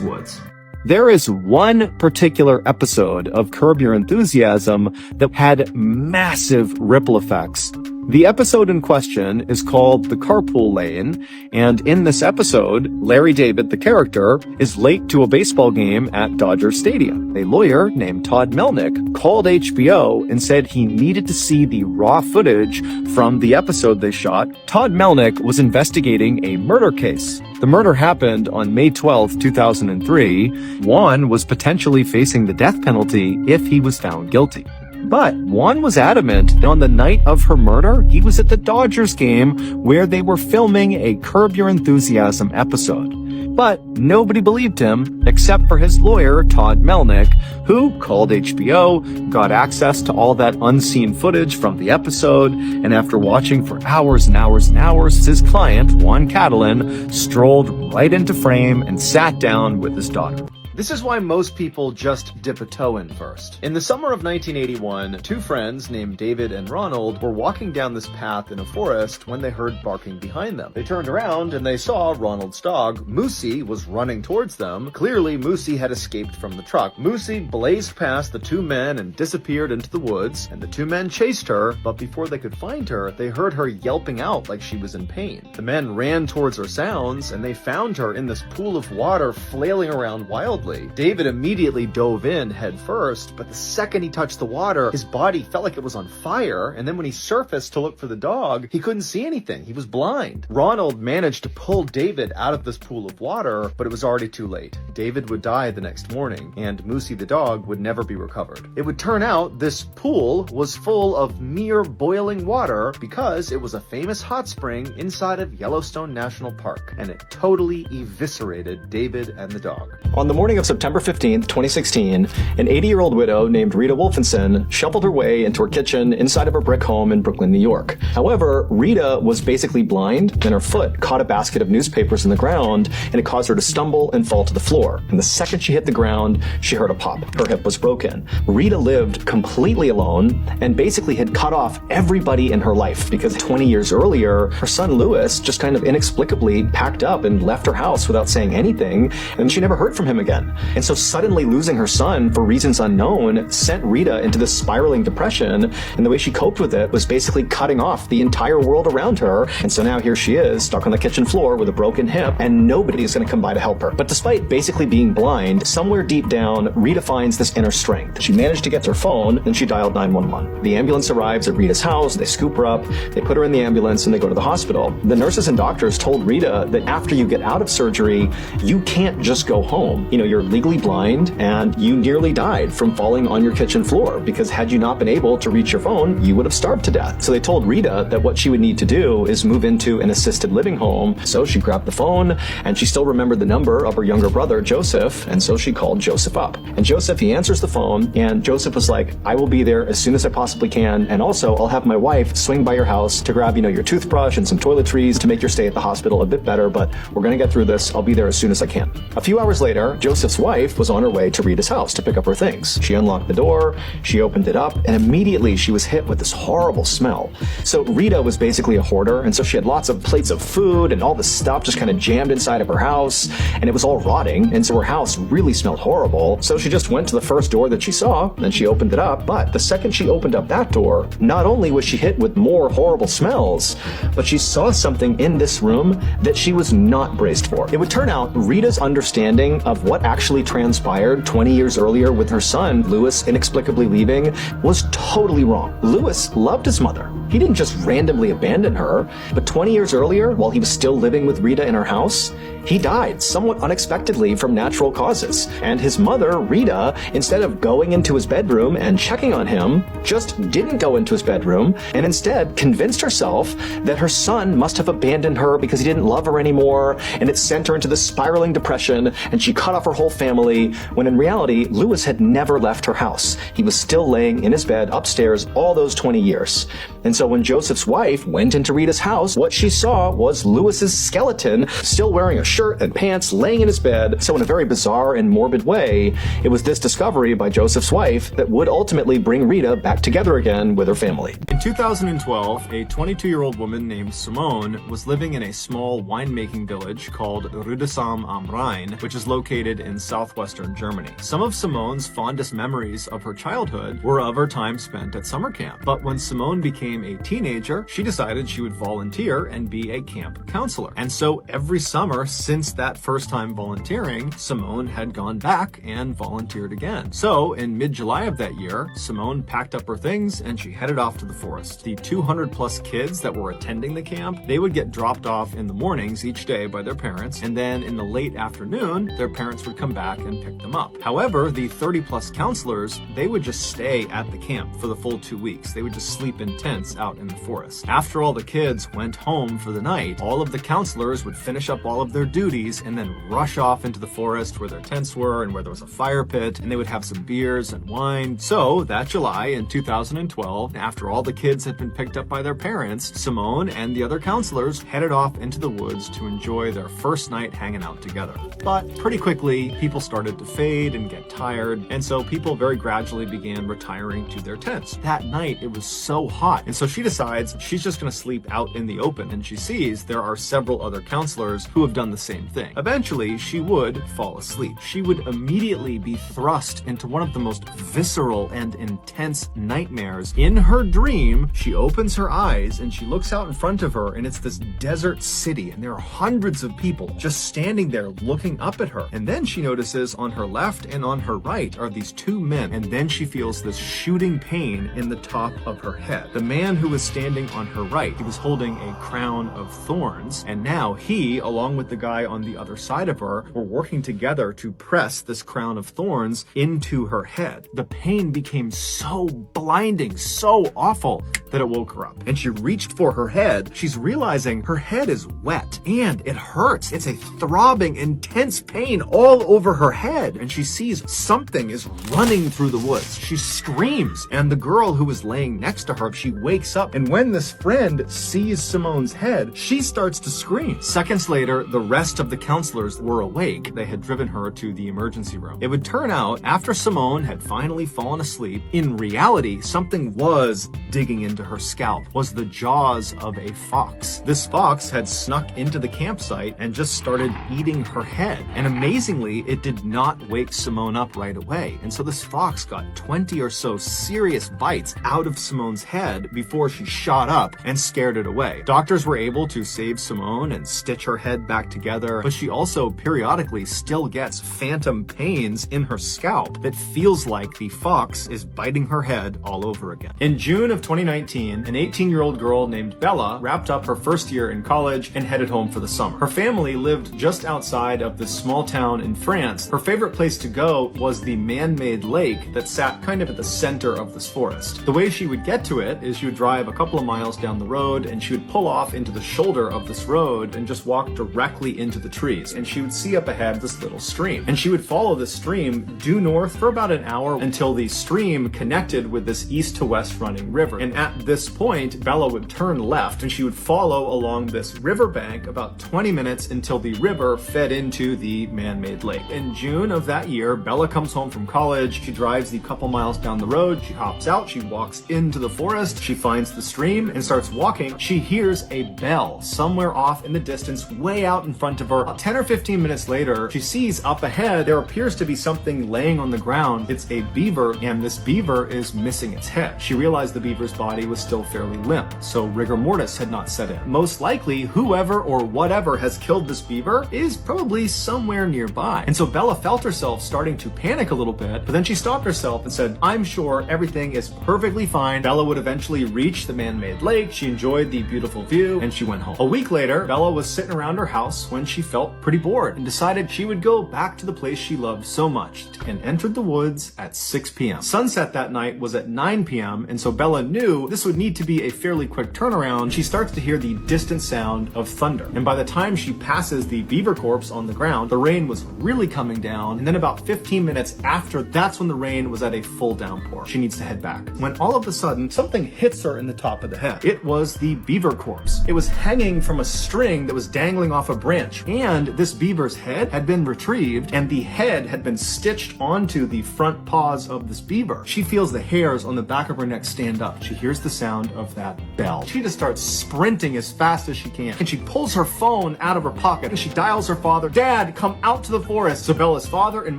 [SPEAKER 1] woods.
[SPEAKER 2] There is one particular episode of Curb Your Enthusiasm that had massive ripple effects. The episode in question is called The Carpool Lane, and in this episode, Larry David, the character, is late to a baseball game at Dodger Stadium. A lawyer named Todd Melnick called HBO and said he needed to see the raw footage from the episode they shot. Todd Melnick was investigating a murder case. The murder happened on May 12, 2003. Juan was potentially facing the death penalty if he was found guilty. But Juan was adamant that on the night of her murder, he was at the Dodgers game where they were filming a Curb Your Enthusiasm episode. But nobody believed him except for his lawyer, Todd Melnick, who called HBO, got access to all that unseen footage from the episode, and after watching for hours and hours and hours, his client, Juan Catalan, strolled right into frame and sat down with his daughter.
[SPEAKER 1] This is why most people just dip a toe in first. In the summer of 1981, two friends named David and Ronald were walking down this path in a forest when they heard barking behind them. They turned around and they saw Ronald's dog, Moosey, was running towards them. Clearly, Moosey had escaped from the truck. Moosey blazed past the two men and disappeared into the woods, and the two men chased her, but before they could find her, they heard her yelping out like she was in pain. The men ran towards her sounds, and they found her in this pool of water flailing around wildly. David immediately dove in head first, but the second he touched the water, his body felt like it was on fire, and then when he surfaced to look for the dog, he couldn't see anything. He was blind. Ronald managed to pull David out of this pool of water, but it was already too late. David would die the next morning, and Moosey the dog would never be recovered. It would turn out this pool was full of near boiling water because it was a famous hot spring inside of Yellowstone National Park, and it totally eviscerated David and the dog.
[SPEAKER 2] On the morning of September 15th, 2016, an 80-year-old widow named Rita Wolfenson shuffled her way into her kitchen inside of her brick home in Brooklyn, New York. However, Rita was basically blind, and her foot caught a basket of newspapers in the ground, and it caused her to stumble and fall to the floor. And the second she hit the ground, she heard a pop. Her hip was broken. Rita lived completely alone and basically had cut off everybody in her life because 20 years earlier, her son Louis just kind of inexplicably packed up and left her house without saying anything, and she never heard from him again. And so suddenly losing her son for reasons unknown sent Rita into this spiraling depression, and the way she coped with it was basically cutting off the entire world around her. And so now here she is, stuck on the kitchen floor with a broken hip, and nobody is going to come by to help her. But despite basically being blind, somewhere deep down, Rita finds this inner strength. She managed to get to her phone, and she dialed 911. The ambulance arrives at Rita's house, they scoop her up, they put her in the ambulance, and they go to the hospital. The nurses and doctors told Rita that after you get out of surgery, you can't just go home. You're legally blind, and you nearly died from falling on your kitchen floor, because had you not been able to reach your phone, you would have starved to death. So they told Rita that what she would need to do is move into an assisted living home. So she grabbed the phone, and she still remembered the number of her younger brother, Joseph, and so she called Joseph up. And Joseph, he answers the phone, and Joseph was like, I will be there as soon as I possibly can, and also I'll have my wife swing by your house to grab, your toothbrush and some toiletries to make your stay at the hospital a bit better, but we're gonna get through this. I'll be there as soon as I can. A few hours later, Joseph's wife was on her way to Rita's house to pick up her things. She unlocked the door, she opened it up, and immediately she was hit with this horrible smell. So Rita was basically a hoarder, and so she had lots of plates of food and all this stuff just kind of jammed inside of her house, and it was all rotting, and so her house really smelled horrible. So she just went to the first door that she saw, and she opened it up, but the second she opened up that door, not only was she hit with more horrible smells, but she saw something in this room that she was not braced for. It would turn out Rita's understanding of what actually transpired 20 years earlier with her son, Louis, inexplicably leaving, was totally wrong. Louis loved his mother. He didn't just randomly abandon her, but 20 years earlier, while he was still living with Rita in her house, he died somewhat unexpectedly from natural causes. And his mother, Rita, instead of going into his bedroom and checking on him, just didn't go into his bedroom and instead convinced herself that her son must have abandoned her because he didn't love her anymore, and it sent her into this spiraling depression, and she cut off her whole family, when in reality, Louis had never left her house. He was still laying in his bed upstairs all those 20 years. And so when Joseph's wife went into Rita's house, what she saw was Louis's skeleton, still wearing a shirt and pants, laying in his bed. So in a very bizarre and morbid way, it was this discovery by Joseph's wife that would ultimately bring Rita back together again with her family.
[SPEAKER 1] In 2012, a 22-year-old woman named Simone was living in a small winemaking village called Rüdesheim am Rhein, which is located in southwestern Germany. Some of Simone's fondest memories of her childhood were of her time spent at summer camp. But when Simone became a teenager, she decided she would volunteer and be a camp counselor. And so every summer since that first time volunteering, Simone had gone back and volunteered again. So in mid-July of that year, Simone packed up her things and she headed off to the forest. The 200 plus kids that were attending the camp, they would get dropped off in the mornings each day by their parents, and then in the late afternoon, their parents would come back and pick them up. However, the 30 plus counselors, they would just stay at the camp for the full 2 weeks. They would just sleep in tents out in the forest. After all the kids went home for the night, all of the counselors would finish up all of their duties and then rush off into the forest where their tents were and where there was a fire pit, and they would have some beers and wine. So that July in 2012, after all the kids had been picked up by their parents, Simone and the other counselors headed off into the woods to enjoy their first night hanging out together. But pretty quickly, people started to fade and get tired, and so people very gradually began retiring to their tents. That night, it was so hot, and so she decides she's just going to sleep out in the open, and she sees there are several other counselors who have done the same thing. Eventually, she would fall asleep. She would immediately be thrust into one of the most visceral and intense nightmares. In her dream, she opens her eyes and she looks out in front of her, and it's this desert city, and there are hundreds of people just standing there looking up at her. And then she notices on her left and on her right are these two men, and then she feels this shooting pain in the top of her head. The man who was standing on her right, he was holding a crown of thorns, and now he, along with the guy on the other side of her, were working together to press this crown of thorns into her head. The pain became so blinding, so awful, that it woke her up. And she reached for her head. She's realizing her head is wet and it hurts. It's a throbbing, intense pain all over her head. And she sees something is running through the woods. She screams, and the girl who was laying next to her, she wakes up. And when this friend sees Simone's head, she starts to scream. Seconds later, the rest of the counselors were awake. They had driven her to the emergency room. It would turn out, after Simone had finally fallen asleep, in reality, something was digging into her scalp. Was the jaws of a fox. This fox had snuck into the campsite and just started eating her head. And amazingly, it did not wake Simone up right away. And so this fox got 20 or so serious bites out of Simone's head before she shot up and scared it away. Doctors were able to save Simone and stitch her head back together, but she also periodically still gets phantom pains in her scalp that feels like the fox is biting her head all over again. In June of 2019, an 18-year-old girl named Bella wrapped up her first year in college and headed home for the summer. Her family lived just outside of this small town in France. Her favorite place to go was the man-made lake that sat kind of at the center of this forest. The way she would get to it is she would drive a couple of miles down the road, and she would pull off into the shoulder of this road and just walk directly into the trees. And she would see up ahead this little stream. And she would follow the stream due north for about an hour until the stream connected with this east to west running river. And at this point, Bella would turn left and she would follow along this riverbank about 20 minutes until the river fed into the man-made lake. In June of that year, Bella comes home from college. She drives the couple miles down the road. She hops out. She walks into the forest. She finds the stream and starts walking. She hears a bell somewhere off in the distance, way out in front of her. About 10 or 15 minutes later, she sees up ahead, there appears to be something laying on the ground. It's a beaver, and this beaver is missing its head. She realized the beaver's body was still fairly limp, so rigor mortis had not set in. Most likely, whoever or whatever has killed this beaver is probably somewhere nearby. die. And so Bella felt herself starting to panic a little bit, but then she stopped herself and said, I'm sure everything is perfectly fine. Bella would eventually reach the man-made lake. She enjoyed the beautiful view and she went home. A week later, Bella was sitting around her house when she felt pretty bored and decided she would go back to the place she loved so much and entered the woods at 6 p.m. Sunset that night was at 9 p.m. and so Bella knew this would need to be a fairly quick turnaround. She starts to hear the distant sound of thunder. And by the time she passes the beaver corpse on the ground, the rain was really coming down. And then about 15 minutes after, that's when the rain was at a full downpour. She needs to head back. When all of a sudden, something hits her in the top of the head. It was the beaver corpse. It was hanging from a string that was dangling off a branch. And this beaver's head had been retrieved and the head had been stitched onto the front paws of this beaver. She feels the hairs on the back of her neck stand up. She hears the sound of that bell. She just starts sprinting as fast as she can. And she pulls her phone out of her pocket and she dials her father. Dad, come out to the forest. So Bella's father and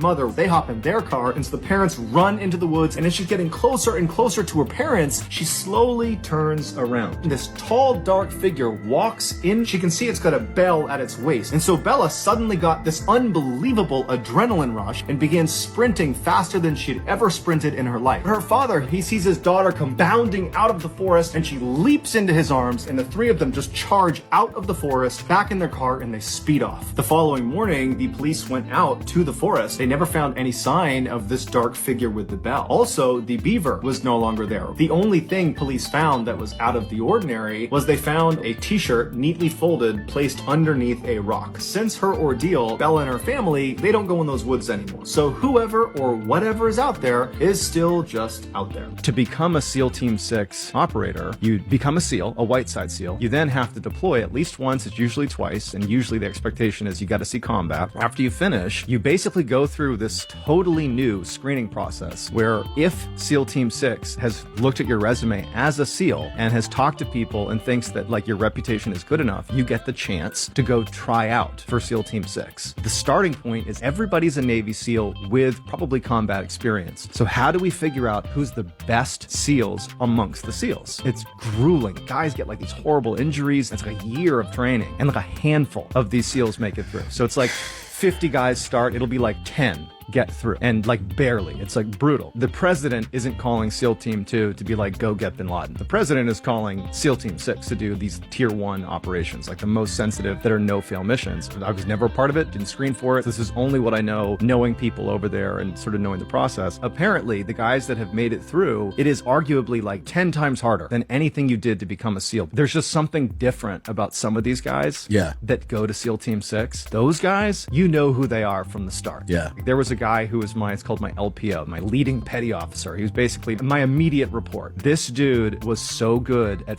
[SPEAKER 1] mother, they hop in their car and so the parents run into the woods. And as she's getting closer and closer to her parents, she slowly turns around. And this tall, dark figure walks in. She can see it's got a bell at its waist. And so Bella suddenly got this unbelievable adrenaline rush and began sprinting faster than she had ever sprinted in her life. Her father, he sees his daughter come bounding out of the forest and she leaps into his arms and the three of them just charge out of the forest, back in their car, and they speed off. The following morning, the police went out to the forest. They never found any sign of this dark figure with the bell. Also, the beaver was no longer there. The only thing police found that was out of the ordinary was they found a t-shirt neatly folded placed underneath a rock. Since her ordeal, Bella and her family, they don't go in those woods anymore. So whoever or whatever is out there is still just out there. To become a SEAL Team 6 operator, you become a SEAL, a white-side SEAL. You then have to deploy at least once, it's usually twice, and usually the expectation is you got to see combat. After you finish, you basically go through this totally new screening process where if SEAL Team 6 has looked at your resume as a SEAL and has talked to people and thinks that like your reputation is good enough, you get the chance to go try out for SEAL Team 6. The starting point is everybody's a Navy SEAL with probably combat experience. So how do we figure out who's the best SEALs amongst the SEALs? It's grueling. Guys get like these horrible injuries. It's like a year of training and like a handful of these SEALs make it through. So it's like 50 guys start, it'll be like 10 get through, and like barely. It's like brutal. The president isn't calling SEAL Team 2 to be like, go get bin Laden. The president is calling SEAL Team 6 to do these tier 1 operations, like the most sensitive that are no-fail missions. I was never a part of it, didn't screen for it. This is only what I know, knowing people over there and sort of knowing the process. Apparently, the guys that have made it through, it is arguably like 10 times harder than anything you did to become a SEAL. There's just something different about some of these guys that go to SEAL Team 6. Those guys, you know who they are from the start. There was a guy who was it's called my LPO, my leading petty officer. He was basically my immediate report. This dude was so good at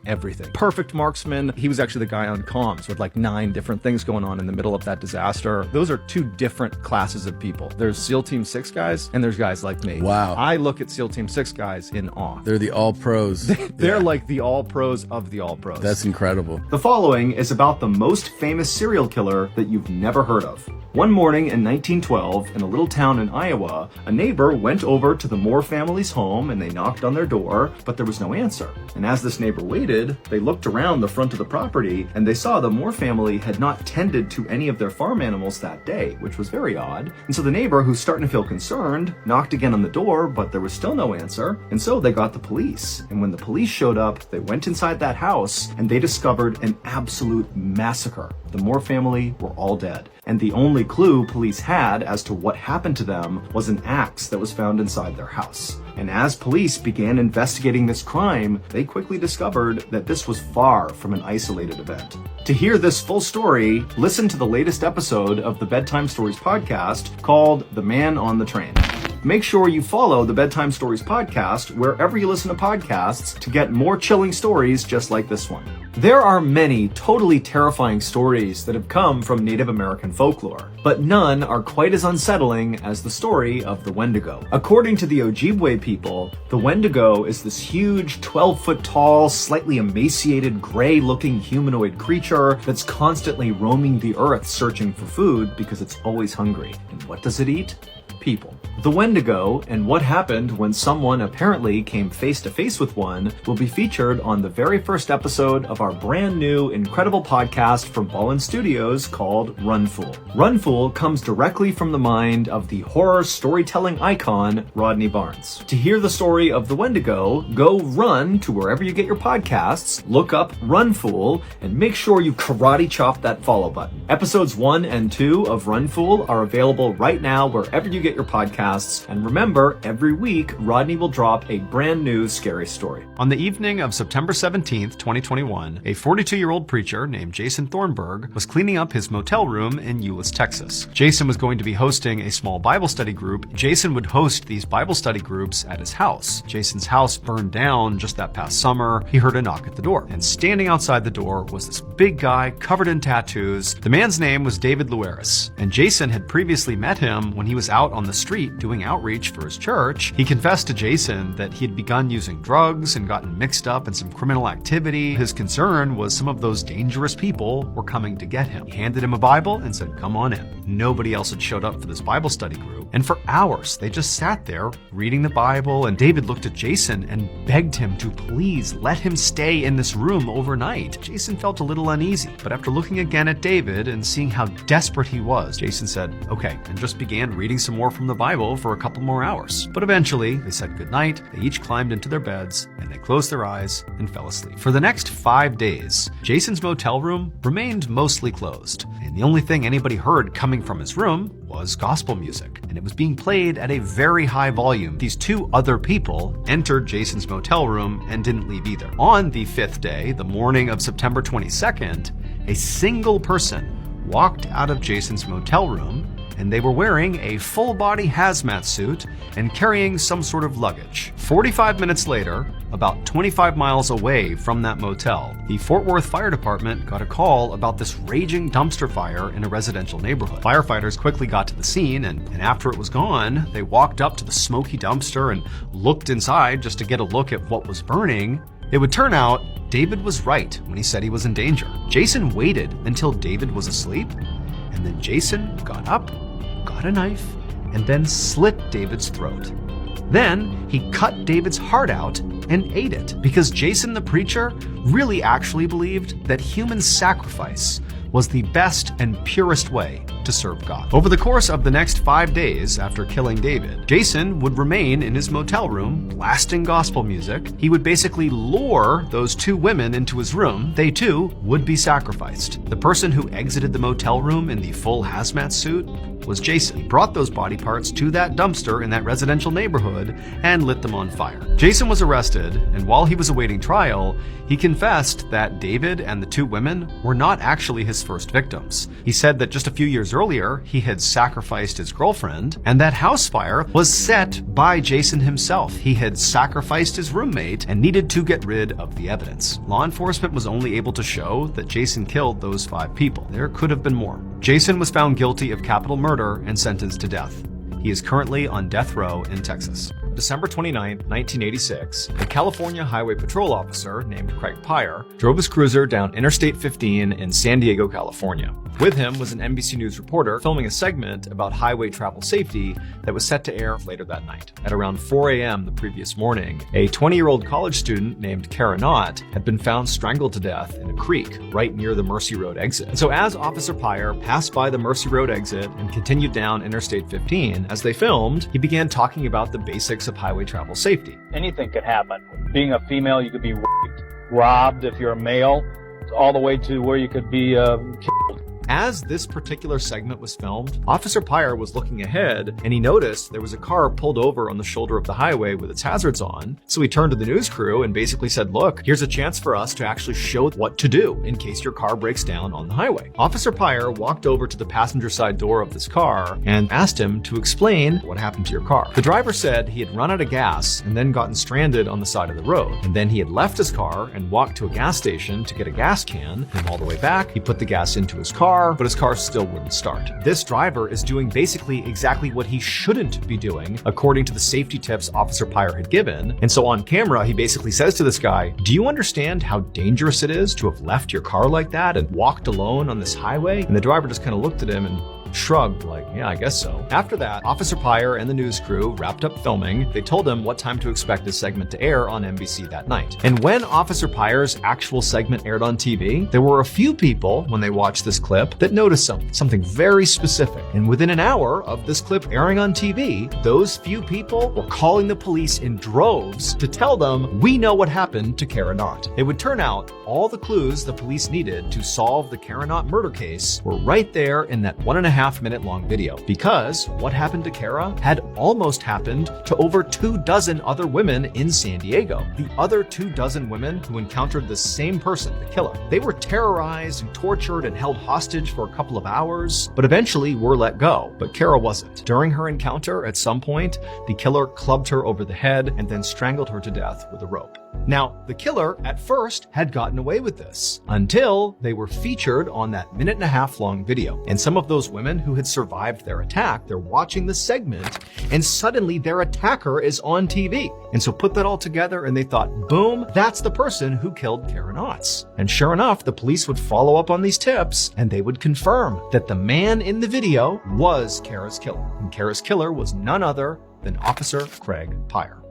[SPEAKER 1] everything. Perfect marksman. He was actually the guy on comms with like 9 different things going on in the middle of that disaster. Those are 2 different classes of people. There's SEAL Team 6 guys and there's guys like me.
[SPEAKER 3] Wow.
[SPEAKER 1] I look at SEAL Team 6 guys in awe.
[SPEAKER 3] They're the all pros.
[SPEAKER 1] They're like the all pros of the all pros.
[SPEAKER 3] That's incredible.
[SPEAKER 1] The following is about the most famous serial killer that you've never heard of. One morning in 1912, in a little town in Iowa, a neighbor went over to the Moore family's home and they knocked on their door, but there was no answer. And as this neighbor waited, they looked around the front of the property and they saw the Moore family had not tended to any of their farm animals that day, which was very odd. And so the neighbor, who's starting to feel concerned, knocked again on the door, but there was still no answer. And so they got the police. And when the police showed up, they went inside that house and they discovered an absolute massacre. The Moore family were all dead. And the only clue police had as to what happened to them was an axe that was found inside their house. And as police began investigating this crime, they quickly discovered that this was far from an isolated event. To hear this full story, listen to the latest episode of the Bedtime Stories podcast called The Man on the Train. Make sure you follow the Bedtime Stories podcast wherever you listen to podcasts to get more chilling stories just like this one. There are many totally terrifying stories that have come from Native American folklore, but none are quite as unsettling as the story of the Wendigo. According to the Ojibwe people, the Wendigo is this huge 12-foot tall, slightly emaciated, gray-looking humanoid creature that's constantly roaming the earth searching for food because it's always hungry. And what does it eat? People. The Wendigo and what happened when someone apparently came face to face with one will be featured on the very first episode of our brand new incredible podcast from Ballen's Studios called Run Fool. Run Fool comes directly from the mind of the horror storytelling icon Rodney Barnes. To hear the story of the Wendigo, go run to wherever you get your podcasts, look up Run Fool, and make sure you karate chop that follow button. Episodes 1 and 2 of Run Fool are available right now wherever you get your podcasts. And remember, every week, Rodney will drop a brand new scary story. On the evening of September 17th, 2021, a 42-year-old preacher named Jason Thornburg was cleaning up his motel room in Euless, Texas. Jason was going to be hosting a small Bible study group. Jason would host these Bible study groups at his house. Jason's house burned down just that past summer. He heard a knock at the door, and standing outside the door was this big guy covered in tattoos. The man's name was David Luaris, and Jason had previously met him when he was out on the street doing outreach for his church. He confessed to Jason that he had begun using drugs and gotten mixed up in some criminal activity. His concern was some of those dangerous people were coming to get him. He handed him a Bible and said, "Come on in." Nobody else had showed up for this Bible study group, and for hours they just sat there reading the Bible, and David looked at Jason and begged him to please let him stay in this room overnight. Jason felt a little uneasy, but after looking again at David and seeing how desperate he was, Jason said, "Okay," and just began reading some more from the Bible for a couple more hours. But eventually, they said goodnight, they each climbed into their beds, and they closed their eyes and fell asleep. For the next 5 days, Jason's motel room remained mostly closed, and the only thing anybody heard coming from his room was gospel music, and it was being played at a very high volume. These 2 other people entered Jason's motel room and didn't leave either. On the 5th day, the morning of September 22nd, a single person walked out of Jason's motel room, and they were wearing a full-body hazmat suit and carrying some sort of luggage. 45 minutes later, about 25 miles away from that motel, the Fort Worth Fire Department got a call about this raging dumpster fire in a residential neighborhood. Firefighters quickly got to the scene, and after it was gone, they walked up to the smoky dumpster and looked inside just to get a look at what was burning. It would turn out David was right when he said he was in danger. Jason waited until David was asleep, and then Jason got up, got a knife, and then slit David's throat. Then he cut David's heart out and ate it, because Jason the preacher really actually believed that human sacrifice was the best and purest way to serve God. Over the course of the next 5 days after killing David, Jason would remain in his motel room, blasting gospel music. He would basically lure those 2 women into his room. They too would be sacrificed. The person who exited the motel room in the full hazmat suit was Jason. He brought those body parts to that dumpster in that residential neighborhood and lit them on fire. Jason was arrested, and while he was awaiting trial, he confessed that David and the 2 women were not actually his first victims. He said that just a few years earlier, he had sacrificed his girlfriend, and that house fire was set by Jason himself. He had sacrificed his roommate and needed to get rid of the evidence. Law enforcement was only able to show that Jason killed those 5 people. There could have been more. Jason was found guilty of capital murder and sentenced to death. He is currently on death row in Texas. December 29, 1986, a California Highway Patrol officer named Craig Pyre drove his cruiser down Interstate 15 in San Diego, California. With him was an NBC News reporter filming a segment about highway travel safety that was set to air later that night. At around 4 a.m. the previous morning, a 20-year-old college student named Kara Knott had been found strangled to death in a creek right near the Mercy Road exit. And so as Officer Pyre passed by the Mercy Road exit and continued down Interstate 15, as they filmed, he began talking about the basics of highway travel safety.
[SPEAKER 4] Anything could happen. Being a female, you could be raped, robbed if you're a male, all the way to where you could be killed.
[SPEAKER 1] As this particular segment was filmed, Officer Pyre was looking ahead, and he noticed there was a car pulled over on the shoulder of the highway with its hazards on. So he turned to the news crew and basically said, "Look, here's a chance for us to actually show what to do in case your car breaks down on the highway." Officer Pyre walked over to the passenger side door of this car and asked him to explain what happened to your car. The driver said he had run out of gas and then gotten stranded on the side of the road. And then he had left his car and walked to a gas station to get a gas can. And all the way back, he put the gas into his car, but his car still wouldn't start. This driver is doing basically exactly what he shouldn't be doing, according to the safety tips Officer Pyre had given. And so on camera, he basically says to this guy, "Do you understand how dangerous it is to have left your car like that and walked alone on this highway?" And the driver just kind of looked at him and
[SPEAKER 2] shrugged like, yeah, I guess so. After that, Officer Pyre and the news crew wrapped up filming. They told him what time to expect his segment to air on NBC that night. And when Officer Pyre's actual segment aired on TV, there were a few people, when they watched this clip, that noticed something very specific. And within an hour of this clip airing on TV, those few people were calling the police in droves to tell them, we know what happened to Kara Knott. It would turn out all the clues the police needed to solve the Kara Knott murder case were right there in that 1.5 minute long video. Because what happened to Kara had almost happened to over 24 other women in San Diego. The other 24 women who encountered the same person, the killer. They were terrorized and tortured and held hostage for a couple of hours, but eventually were let go. But Kara wasn't. During her encounter, at some point, the killer clubbed her over the head and then strangled her to death with a rope. Now, the killer, at first, had gotten away with this until they were featured on that 1.5 minute long video. And some of those women who had survived their attack, they're watching the segment, and suddenly their attacker is on TV. And so put that all together and they thought, boom, that's the person who killed Kara Knott. And sure enough, the police would follow up on these tips and they would confirm that the man in the video was Kara's killer. And Kara's killer was none other than Officer Craig Pyre.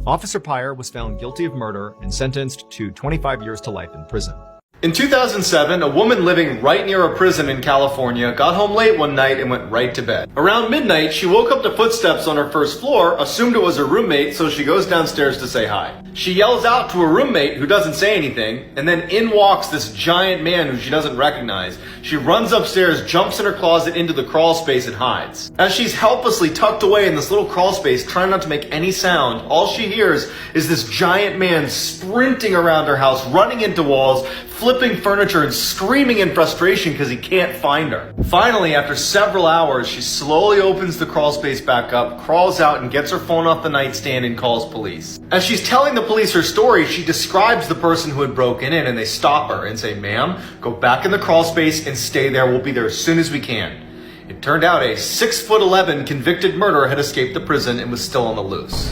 [SPEAKER 2] Officer Pyre was found guilty of murder and sentenced to 25 years to life in prison.
[SPEAKER 1] In 2007, a woman living right near a prison in California got home late one night and went right to bed. Around midnight, she woke up to footsteps on her first floor, assumed it was her roommate, so she goes downstairs to say hi. She yells out to her roommate, who doesn't say anything, and then in walks this giant man who she doesn't recognize. She runs upstairs, jumps in her closet into the crawl space, and hides. As she's helplessly tucked away in this little crawl space, trying not to make any sound, all she hears is this giant man sprinting around her house, running into walls, flipping furniture and screaming in frustration because he can't find her. Finally, after several hours, she slowly opens the crawl space back up, crawls out and gets her phone off the nightstand and calls police. As she's telling the police her story, she describes the person who had broken in and they stop her and say, ma'am, go back in the crawl space and stay there. We'll be there as soon as we can. It turned out a 6'11" convicted murderer had escaped the prison and was still on the loose.